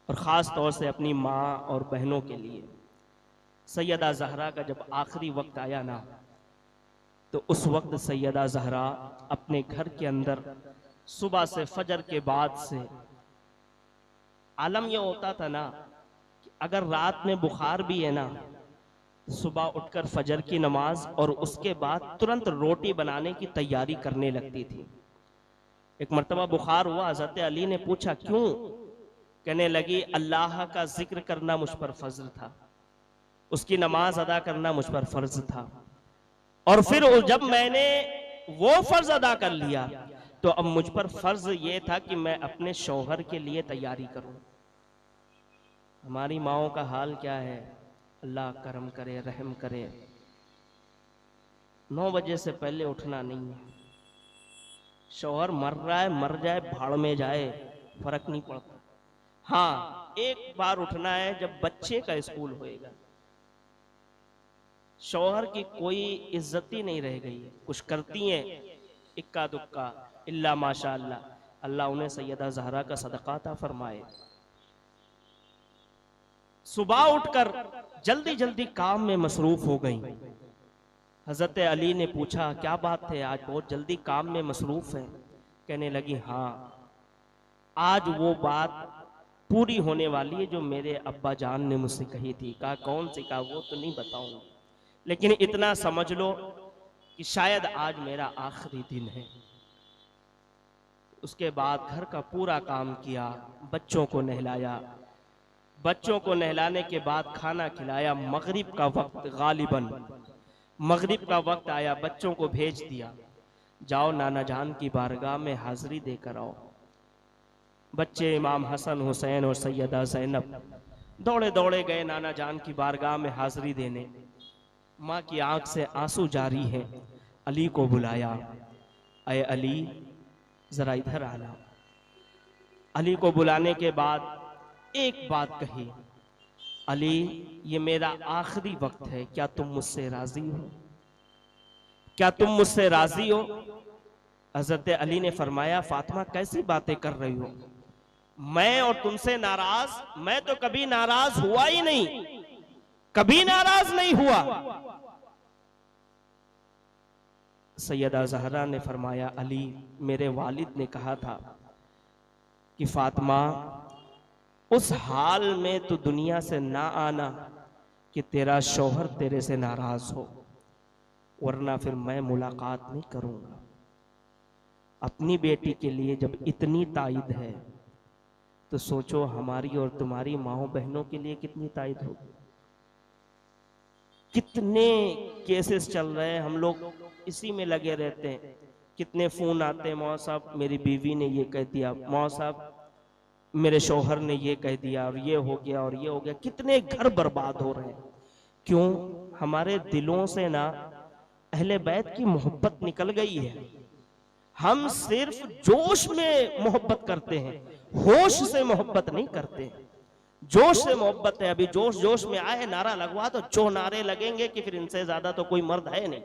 और ख़ास तौर से अपनी माँ और बहनों के लिए। सैयदा ज़हरा का जब आखिरी वक्त आया ना, तो उस वक्त सैयदा ज़हरा अपने घर के अंदर सुबह से फजर के बाद से, आलम यह होता था ना कि अगर रात में बुखार भी है ना, सुबह उठकर फजर की नमाज और उसके बाद तुरंत रोटी बनाने की तैयारी करने लगती थी। एक मर्तबा बुखार हुआ, हज़रत अली ने पूछा क्यों? कहने लगी अल्लाह का जिक्र करना मुझ पर फर्ज था, उसकी नमाज अदा करना मुझ पर फर्ज था, और फिर जब मैंने वो फर्ज अदा कर लिया तो अब मुझ पर फर्ज ये था कि मैं अपने शौहर के लिए तैयारी करूं। हमारी माओं का हाल क्या है, अल्लाह करम करे, रहम करे। 9 बजे से पहले उठना नहीं है। शौहर मर रहा है, मर जाए, भाड़ में जाए, फर्क नहीं पड़ता। हाँ, एक बार उठना है जब बच्चे का स्कूल होएगा। शौहर की कोई इज्जत ही नहीं रह गई है। कुछ करती हैं इक्का दुक्का, इल्ला माशा अल्लाह, अल्लाह उन्हें सैयदा ज़हरा का सदका अता फरमाए। सुबह उठकर जल्दी जल्दी काम में मसरूफ हो गई। हज़रत अली ने पूछा क्या बात है, आज बहुत जल्दी काम में मसरूफ है? कहने लगी हाँ, आज वो बात पूरी होने वाली है जो मेरे अब्बा जान ने मुझसे कही थी। कहा कौन सी? कहा वो तो नहीं बताऊंगा, लेकिन इतना समझ लो कि शायद आज मेरा आखिरी दिन है। उसके बाद घर का पूरा काम किया, बच्चों को नहलाया, बच्चों को नहलाने के बाद खाना खिलाया। मगरिब का वक्त, गालिबन मगरिब का वक्त आया, बच्चों को भेज दिया, जाओ नाना जान की बारगाह में हाजिरी देकर आओ। बच्चे इमाम हसन, हुसैन और सैयदा ज़ैनब दौड़े दौड़े गए नाना जान की बारगाह में हाजिरी देने। माँ की आंख से आंसू जारी है। अली को बुलाया, अय अली जरा इधर आना। अली को बुलाने के बाद एक बात कही, अली ये मेरा आखिरी वक्त है, क्या तुम मुझसे राजी हो? क्या तुम मुझसे राजी हो? हजरत अली ने फरमाया फातिमा कैसी बातें कर रही हो, मैं और तुमसे नाराज? मैं तो कभी नाराज हुआ ही नहीं, कभी नाराज नहीं हुआ। सैयदा ज़हरा ने फरमाया अली मेरे वालिद ने कहा था कि फातिमा उस हाल में तो दुनिया से ना आना कि तेरा शौहर तेरे से नाराज हो, वरना फिर मैं मुलाकात नहीं करूंगा। अपनी बेटी के लिए जब इतनी ताईद है तो सोचो हमारी और तुम्हारी माओ बहनों के लिए कितनी ताईद होगी। कितने केसेस चल रहे हैं, हम लोग इसी में लगे रहते हैं। कितने फोन आते हैं, मौला साहब मेरी बीवी ने ये कह दिया, मौला साहब मेरे शौहर ने ये कह दिया, और ये हो गया और ये हो गया। कितने घर बर्बाद हो रहे हैं। क्यों? हमारे दिलों से ना अहले बैत की मोहब्बत निकल गई है। हम सिर्फ जोश में मोहब्बत करते हैं, होश से मोहब्बत नहीं करते। जोश से मोहब्बत है। अभी जोश जोश में आए, नारा लगवा तो जो नारे लगेंगे कि फिर इनसे ज्यादा तो कोई मर्द है नहीं।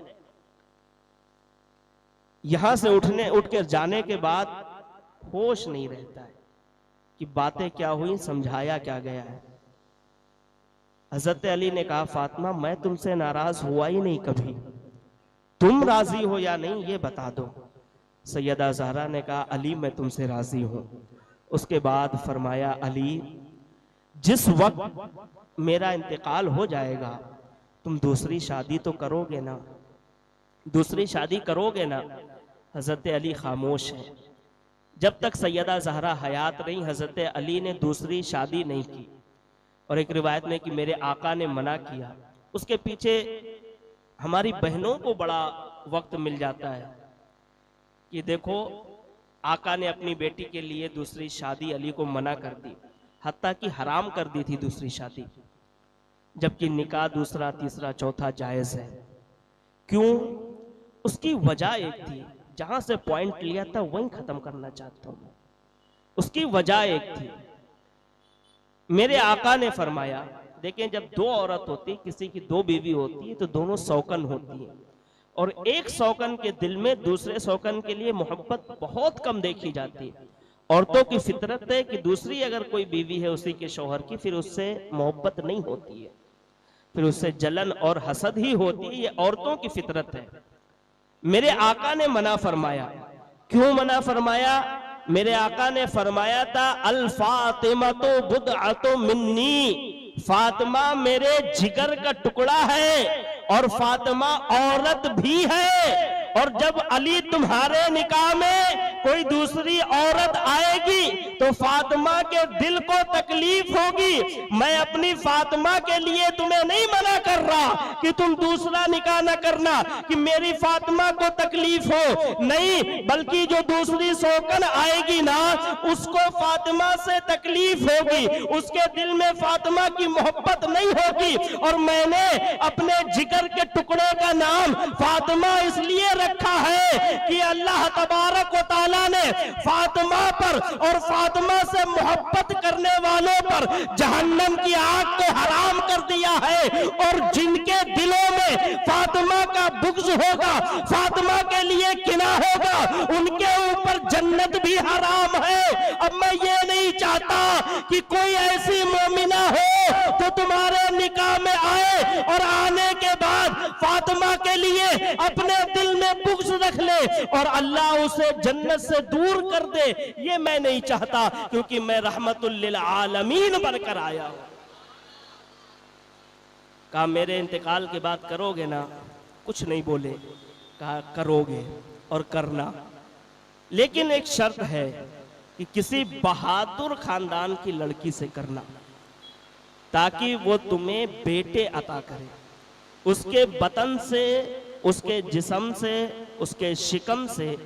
यहां से उठ के जाने के बाद होश नहीं रहता है कि बातें क्या हुई, समझाया क्या गया है। हजरत अली ने कहा, फातिमा मैं तुमसे नाराज हुआ ही नहीं कभी, तुम राजी हो या नहीं ये बता दो। सैयदा ज़हरा ने कहा, अली मैं तुमसे राजी हूं। उसके बाद फरमाया, अली जिस वक्त मेरा इंतकाल हो जाएगा तुम दूसरी शादी तो करोगे ना, दूसरी शादी करोगे ना। हजरत अली खामोश है। जब तक सैयदा ज़हरा हयात रही, हजरत अली ने दूसरी शादी नहीं की। और एक रिवायत में कि मेरे आका ने मना किया। उसके पीछे हमारी बहनों को बड़ा वक्त मिल जाता है कि देखो आका ने अपनी बेटी के लिए दूसरी शादी अली को मना कर दी, हत्ता कि हराम कर दी थी दूसरी शादी, जबकि निकाह दूसरा तीसरा चौथा जायज है। क्यों? उसकी वजह एक थी, जहां से पॉइंट लिया था वहीं खत्म करना चाहता हूं। उसकी वजह एक थी, मेरे आका ने फरमाया, देखें जब दो औरत होती, किसी की दो बीवी होती है तो दोनों शौकन होती हैं, और एक शौकन के दिल में दूसरे शौकन के लिए मोहब्बत बहुत कम देखी जाती है। औरतों की फितरत है कि दूसरी अगर कोई बीवी है उसी के शौहर की, फिर उससे मोहब्बत नहीं होती है, फिर उससे जलन और हसद ही होती है। ये औरतों की फितरत है। मेरे आका ने मना फरमाया। क्यों मना फरमाया? मेरे आका ने फरमाया था, अल फातिमा तो बुदअतु मिन्नी, फातिमा मेरे जिगर का टुकड़ा है और फातिमा औरत भी है। और जब अली तुम्हारे निकाह में कोई दूसरी औरत आएगी तो फातिमा के दिल को तकलीफ होगी। मैं अपनी फातिमा के लिए तुम्हें नहीं मना कर रहा कि तुम दूसरा निकाह न करना कि मेरी फातिमा को तकलीफ हो, नहीं, बल्कि जो दूसरी शौकन आएगी ना उसको फातिमा से तकलीफ होगी, उसके दिल में फातिमा की मोहब्बत नहीं होगी। और मैंने अपने जिगर के टुकड़े का नाम फातिमा इसलिए रखा है कि अल्लाह तबारक व तआला ने फातिमा पर और फातिमा से मोहब्बत करने वालों पर जहन्नम की आग को हराम कर दिया है। और जिनके दिलों में फातिमा का बुग़्ज़ होगा, फातिमा के लिए किना होगा, उनके ऊपर जन्नत भी हराम है। अब मैं ये नहीं चाहता कि कोई ऐसी मोमिना हो तो तुम्हारे निकाह में आए और आने के बाद फातिमा के लिए अपने दिल में बुग़्ज़ रख ले और अल्लाह उसे जन्नत से दूर कर दे। ये मैं नहीं चाहता, क्योंकि मैं रहमतुल लिल आलमीन बनकर आया हूं। कहा मेरे इंतकाल के बाद करोगे ना? कुछ नहीं बोले। कहा करोगे और करना, लेकिन एक शर्त है कि किसी बहादुर खानदान की लड़की से करना, ताकि वो तुम्हें बेटे अता करे। उसके बतन से, उसके जिस्म से, उसके शिकम से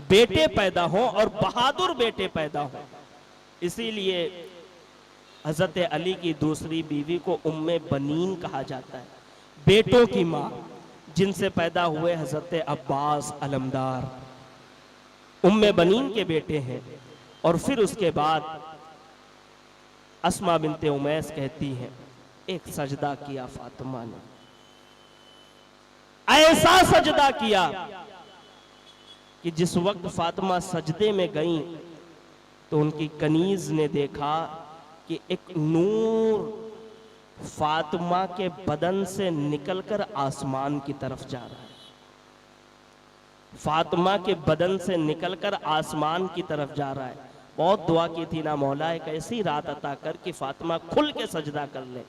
बेटे पैदा हो और बहादुर बेटे पैदा हो। इसीलिए हजरत अली की दूसरी बीवी को उम्मे बनीन कहा जाता है, बेटों की माँ, जिनसे पैदा हुए हजरत अब्बास अलमदार उम्मे बनीन के बेटे हैं। और फिर उसके बाद अस्मा बिनते उमैस कहती हैं, एक सजदा किया फातिमा ने, ऐसा सजदा किया कि जिस वक्त फातिमा सजदे में गई तो उनकी कनीज ने देखा कि एक नूर फातिमा के बदन से निकलकर आसमान की तरफ जा रहा है। फातिमा के बदन से निकलकर आसमान की तरफ जा रहा है। बहुत दुआ की थी ना, मौला एक ऐसी रात अता कर कि फातिमा खुल के सजदा कर ले।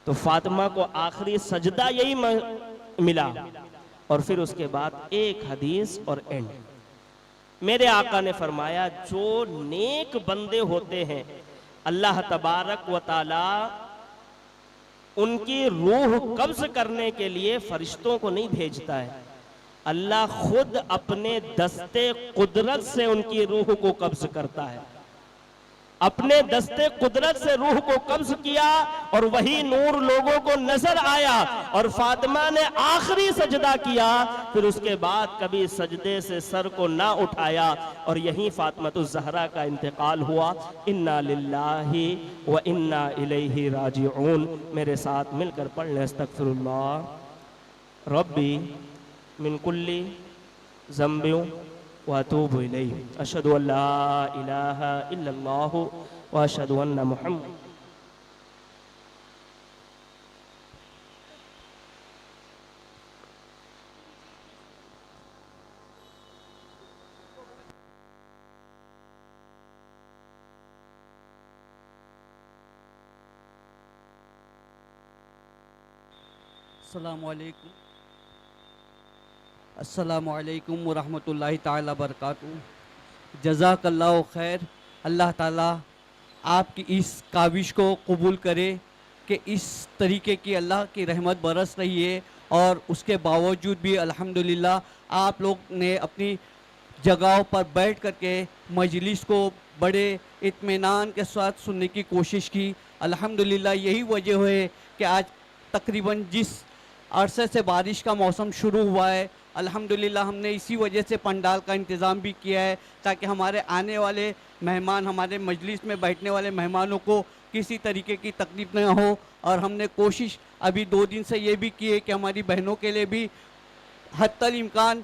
तो फातिमा को आखिरी सजदा यही मिला। और फिर उसके बाद एक हदीस और एंड। मेरे आका ने फरमाया, जो नेक बंदे होते हैं अल्लाह तबारक व ताला उनकी रूह कब्ज करने के लिए फरिश्तों को नहीं भेजता है, अल्लाह खुद अपने दस्ते कुदरत से उनकी रूह को कब्ज करता है। अपने दस्ते कुदरत से रूह को कब्ज किया और वही नूर लोगों को नजर आया और फातिमा ने आखिरी सजदा किया, फिर उसके बाद कभी सजदे से सर को ना उठाया और यहीं फातिमातुज़ ज़हरा का इंतकाल हुआ। इन्ना लिल्लाहि व इन्ना इलैहि राजिऊन। मेरे साथ मिलकर पढ़ लें अस्तगफिरुल्लाह रब्बी मिन कुल्ली ज़ंबिन व अतूबु इलैहि। अशहदु अल्ला इलाहा इल्लल्लाह व अशहदु अन्ना मुहम्मद। अस्सलामुअलैकुम वरहमतुल्लाहि ताला बरकातुहू। जज़ाकल्लाहु खैर। अल्लाह ताला आपकी इस काविश को कबूल करे कि इस तरीके की अल्लाह की रहमत बरस रही है और उसके बावजूद भी अल्हम्दुलिल्लाह आप लोग ने अपनी जगहों पर बैठ कर के मजलिस को बड़े इत्मीनान के साथ सुनने की कोशिश की। अल्हम्दुलिल्लाह यही वजह है कि आज तकरीबन जिस अरसे से बारिश का मौसम शुरू हुआ है, अल्हम्दुलिल्लाह हमने इसी वजह से पंडाल का इंतज़ाम भी किया है ताकि हमारे आने वाले मेहमान, हमारे मजलिस में बैठने वाले मेहमानों को किसी तरीके की तकलीफ़ न हो। और हमने कोशिश अभी 2 दिन से ये भी की है कि हमारी बहनों के लिए भी हत्तल इम्कान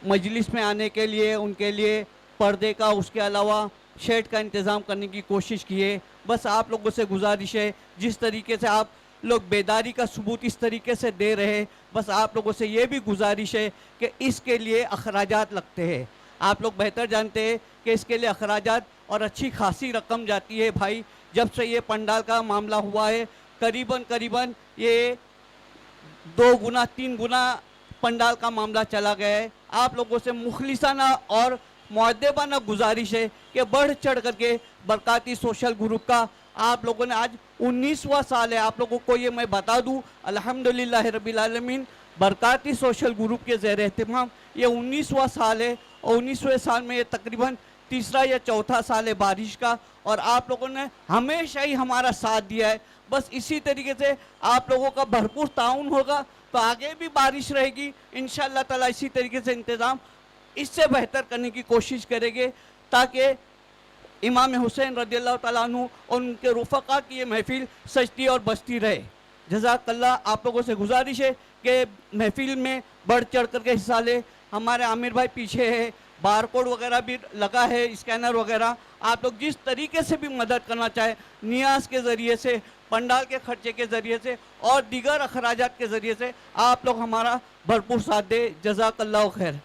मजलिस में आने के लिए उनके लिए पर्दे का, उसके अलावा शेड का इंतज़ाम करने की कोशिश की है। बस आप लोगों से गुजारिश है, जिस तरीके से आप लोग बेदारी का सबूत इस तरीके से दे रहे, बस आप लोगों से ये भी गुजारिश है कि इसके लिए अखराजात लगते हैं। आप लोग बेहतर जानते हैं कि इसके लिए अखराजात और अच्छी खासी रकम जाती है। भाई जब से ये पंडाल का मामला हुआ है करीबन ये 2 गुना 3 गुना पंडाल का मामला चला गया है। आप लोगों से मुखलिसाना और मुअद्दबाना गुजारिश है कि बढ़ चढ़ करके बरकाती सोशल ग्रुप का आप लोगों ने, आज 19वां साल है, आप लोगों को ये मैं बता दूं अल्हम्दुलिल्लाह रब्बिल आलमीन बरकाती सोशल ग्रुप के ज़ेर एहतिमाम ये 19वां साल है और 19वें साल में ये तकरीबन 3रा या 4था साल है बारिश का, और आप लोगों ने हमेशा ही हमारा साथ दिया है। बस इसी तरीके से आप लोगों का भरपूर ताउन होगा तो आगे भी बारिश रहेगी इंशाअल्लाह ताला। इसी तरीके से इंतज़ाम इससे बेहतर करने की कोशिश करेंगे ताकि इमाम हुसैन रज़ियल्लाहु ताला अन्हु और उनके रुफ़क़ा की ये महफ़िल सजती और बजती रहे। जज़ाकल्लाह। आप लोगों से गुजारिश है कि महफ़िल में बढ़ चढ़ कर के हिस्सा ले। हमारे आमिर भाई पीछे है, बारकोड वगैरह भी लगा है, स्कैनर वगैरह। आप लोग जिस तरीके से भी मदद करना चाहे, नियाज़ के ज़रिए से, पंडाल के खर्चे के ज़रिए से और दीगर अखराजात के ज़रिए से आप लोग हमारा भरपूर साथ दे। जज़ाकल्लाहु खैर।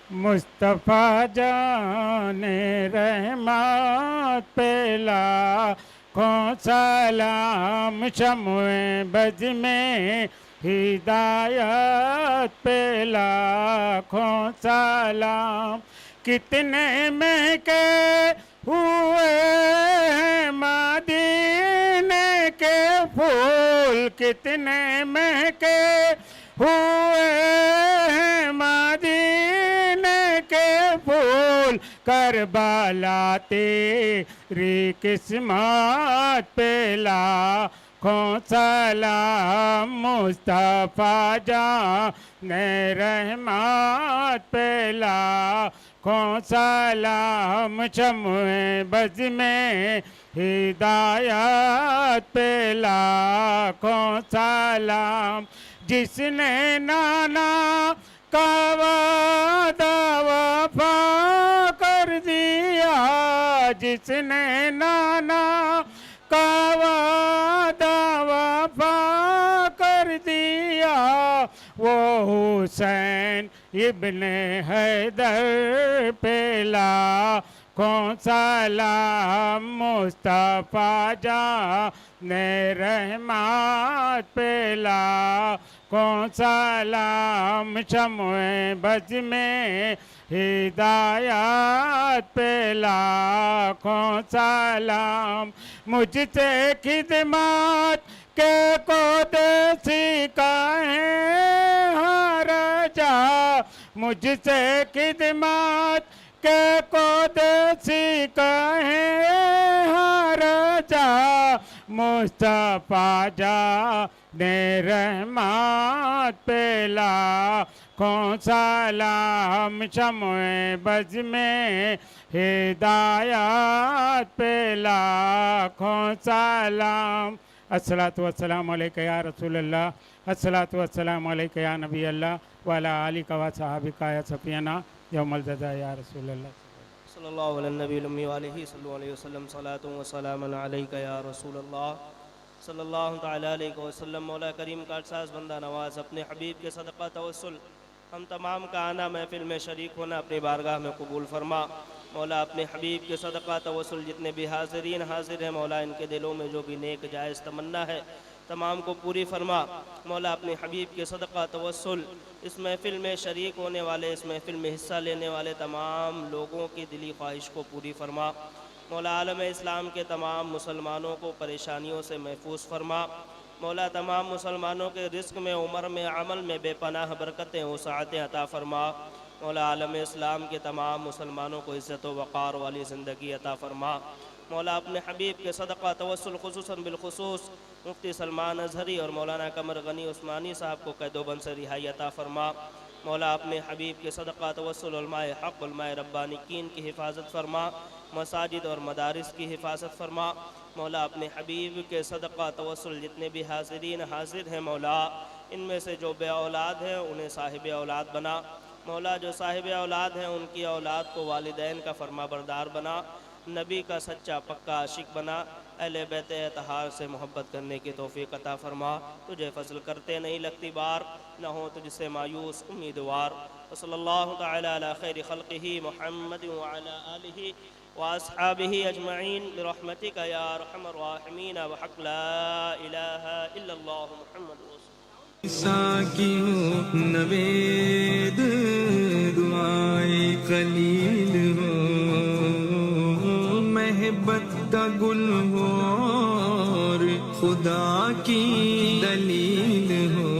मुस्तफ़ा जाने रहमत पे लाखों सलाम, शम्ए बज़ में हिदायत पे लाखों सलाम। कितने महके हुए हैं मदीने के फूल, कितने महके हुए हैं मदीने के फूल। करबला तेरी किस्मत पे लाखों सलाम, मुस्तफ़ा जाने रहमत पे लाखों सलाम। शम्ए बज़ में हिदायत पे लाखों सलाम। जिसने नाना का वादा वफा कर दिया, जिसने नाना का वादा वफा कर दिया, वो हुसैन इब्ने हैदर पे लाखों सलाम, मुस्तफ़ा जाने रहमत पे लाखों को सलाम, शम्ए बज में हिदायत पे लाखों सलाम। मुझसे खिदमत के को सीखा है हर जा, मुझसे खिदमत के को सीखा है हर जा। मुस्तफा जा ने रहमत पे लाखों सलाम, शम्ए बज में हिदायत पे लाखों सलाम। अस्सलातु वस्सलामु अलैका या रसूलल्लाह, अस्सलातु वस्सलामु अलैका या नबी अल्लाह व अला आलिका व सहाबिका या सफियाना यौमल जज़ा या रसूलल्लाह। सल्लल्लाहु अलैहि नबी उम्मी व अलैहि वसल्लम, सलातु व सलामुन अलैका या रसूलल्लाह सल्लल्लाहु तआला अलैहि वसल्लम। मौला करीम का अरसास बंदा नवाज, अपने हबीब के सदक़ा तवस्सुल हम तमाम का आना महफिल में शरीक होना अपनी बारगाह में कबूल फरमा। मौला अपने हबीब के सदक़ा तवस्सुल जितने भी हाज़िरीन हाजिर हैं मौला, इनके दिलों में जो भी नेक जायज़ तमन्ना है तमाम को पूरी फरमा। मौला अपने हबीब के सदक़ा तवस्सुल इस महफिल में शरीक होने वाले, इस महफिल में हिस्सा लेने वाले तमाम लोगों की दिली ख्वाहिश को पूरी फरमा। मौला आलम इस्लाम के तमाम मुसलमानों को परेशानियों से महफूज फरमा। मौला तमाम मुसलमानों के रिस्क में, उम्र में, अमल में बेपनाह बरकतें वसाअतें अता फरमा। मौला आलम इस्लाम के तमाम मुसलमानों को इज़्ज़त व वक़ार वाली ज़िंदगी अता फरमा। मौला अपने हबीब के सदक़ा तवस्सुल खुसूसन बिलखुसूस मुफ्ती सलमान अज़हरी और मौलाना कमर गनी उस्मानी साहब को कैदोबंद से रिहाई अता फरमा। मौला अपने हबीब के सदक़ा तवस्सुल उलमाए हक़, उलमाए रब्बानिकीन की हिफाजत फरमा, मसाजिद और मदारिस की हिफाजत फरमा। मौला अपने हबीब के सदक़ा तवस्सुल जितने भी हाज़िरीन हाजिर हैं मौला, इनमें से जो बे औलाद हैं उन्हें साहिब औलाद बना। मौला जो साहिब औलाद हैं उनकी औलाद को वालिदैन का फरमा बरदार बना, नबी का सच्चा पक्का आशिक बना, अहले बैत अतहार से मोहब्बत करने की तौफीक अता फरमा। तुझे फजल करते नहीं लगती बार, न हो तुझसे मायूस उम्मीदवार। सल्लल्लाहु तआला अला खैरि खल्क़िही मुहम्मद व अला आलिही व अस्हाबिही अजमईन बिरहमतिका या अरहमर राहिमीन व हक़ ला इलाहा इल्लल्लाह मुहम्मद साकियों नवेद दुआए खलील हो, महबत का गुल हो और खुदा की दलील हो।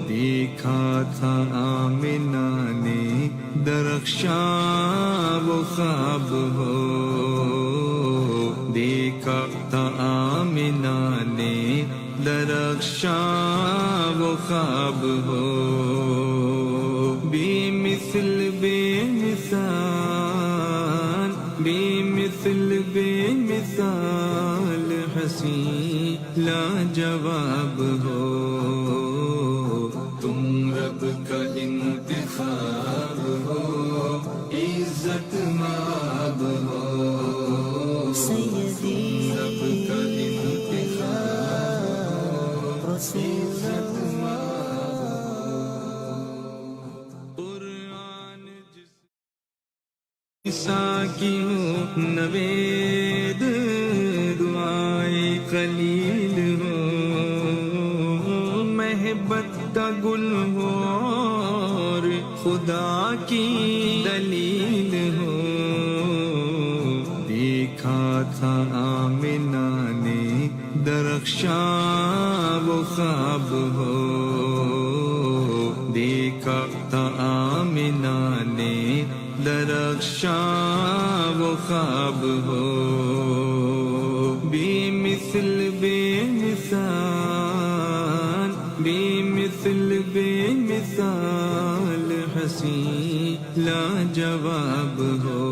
देखा था आमिना ने दरख्शां वो ख्वाब हो, देखा था आमिना ने दरख्शां वो ख्वाब हो। बेमिसल बेमिसाल, बेमिसल बेमिसाल हसी लाजवाब हो। तुम रब का इंतखाब हो, इज्जत माब हो। सैयदी रब का साकियों नवेद दुआए खलील हो, महबत का गुल हो और खुदा की दलील हो। देखा था आमिना ने दरख्शां वो ख्वाब हो, देखा था आमिना ने दरख्शां वो ख्वाब हो। बेमिसल बेमिसाल, बेमिसल बेमिसाल हसी लाजवाब हो।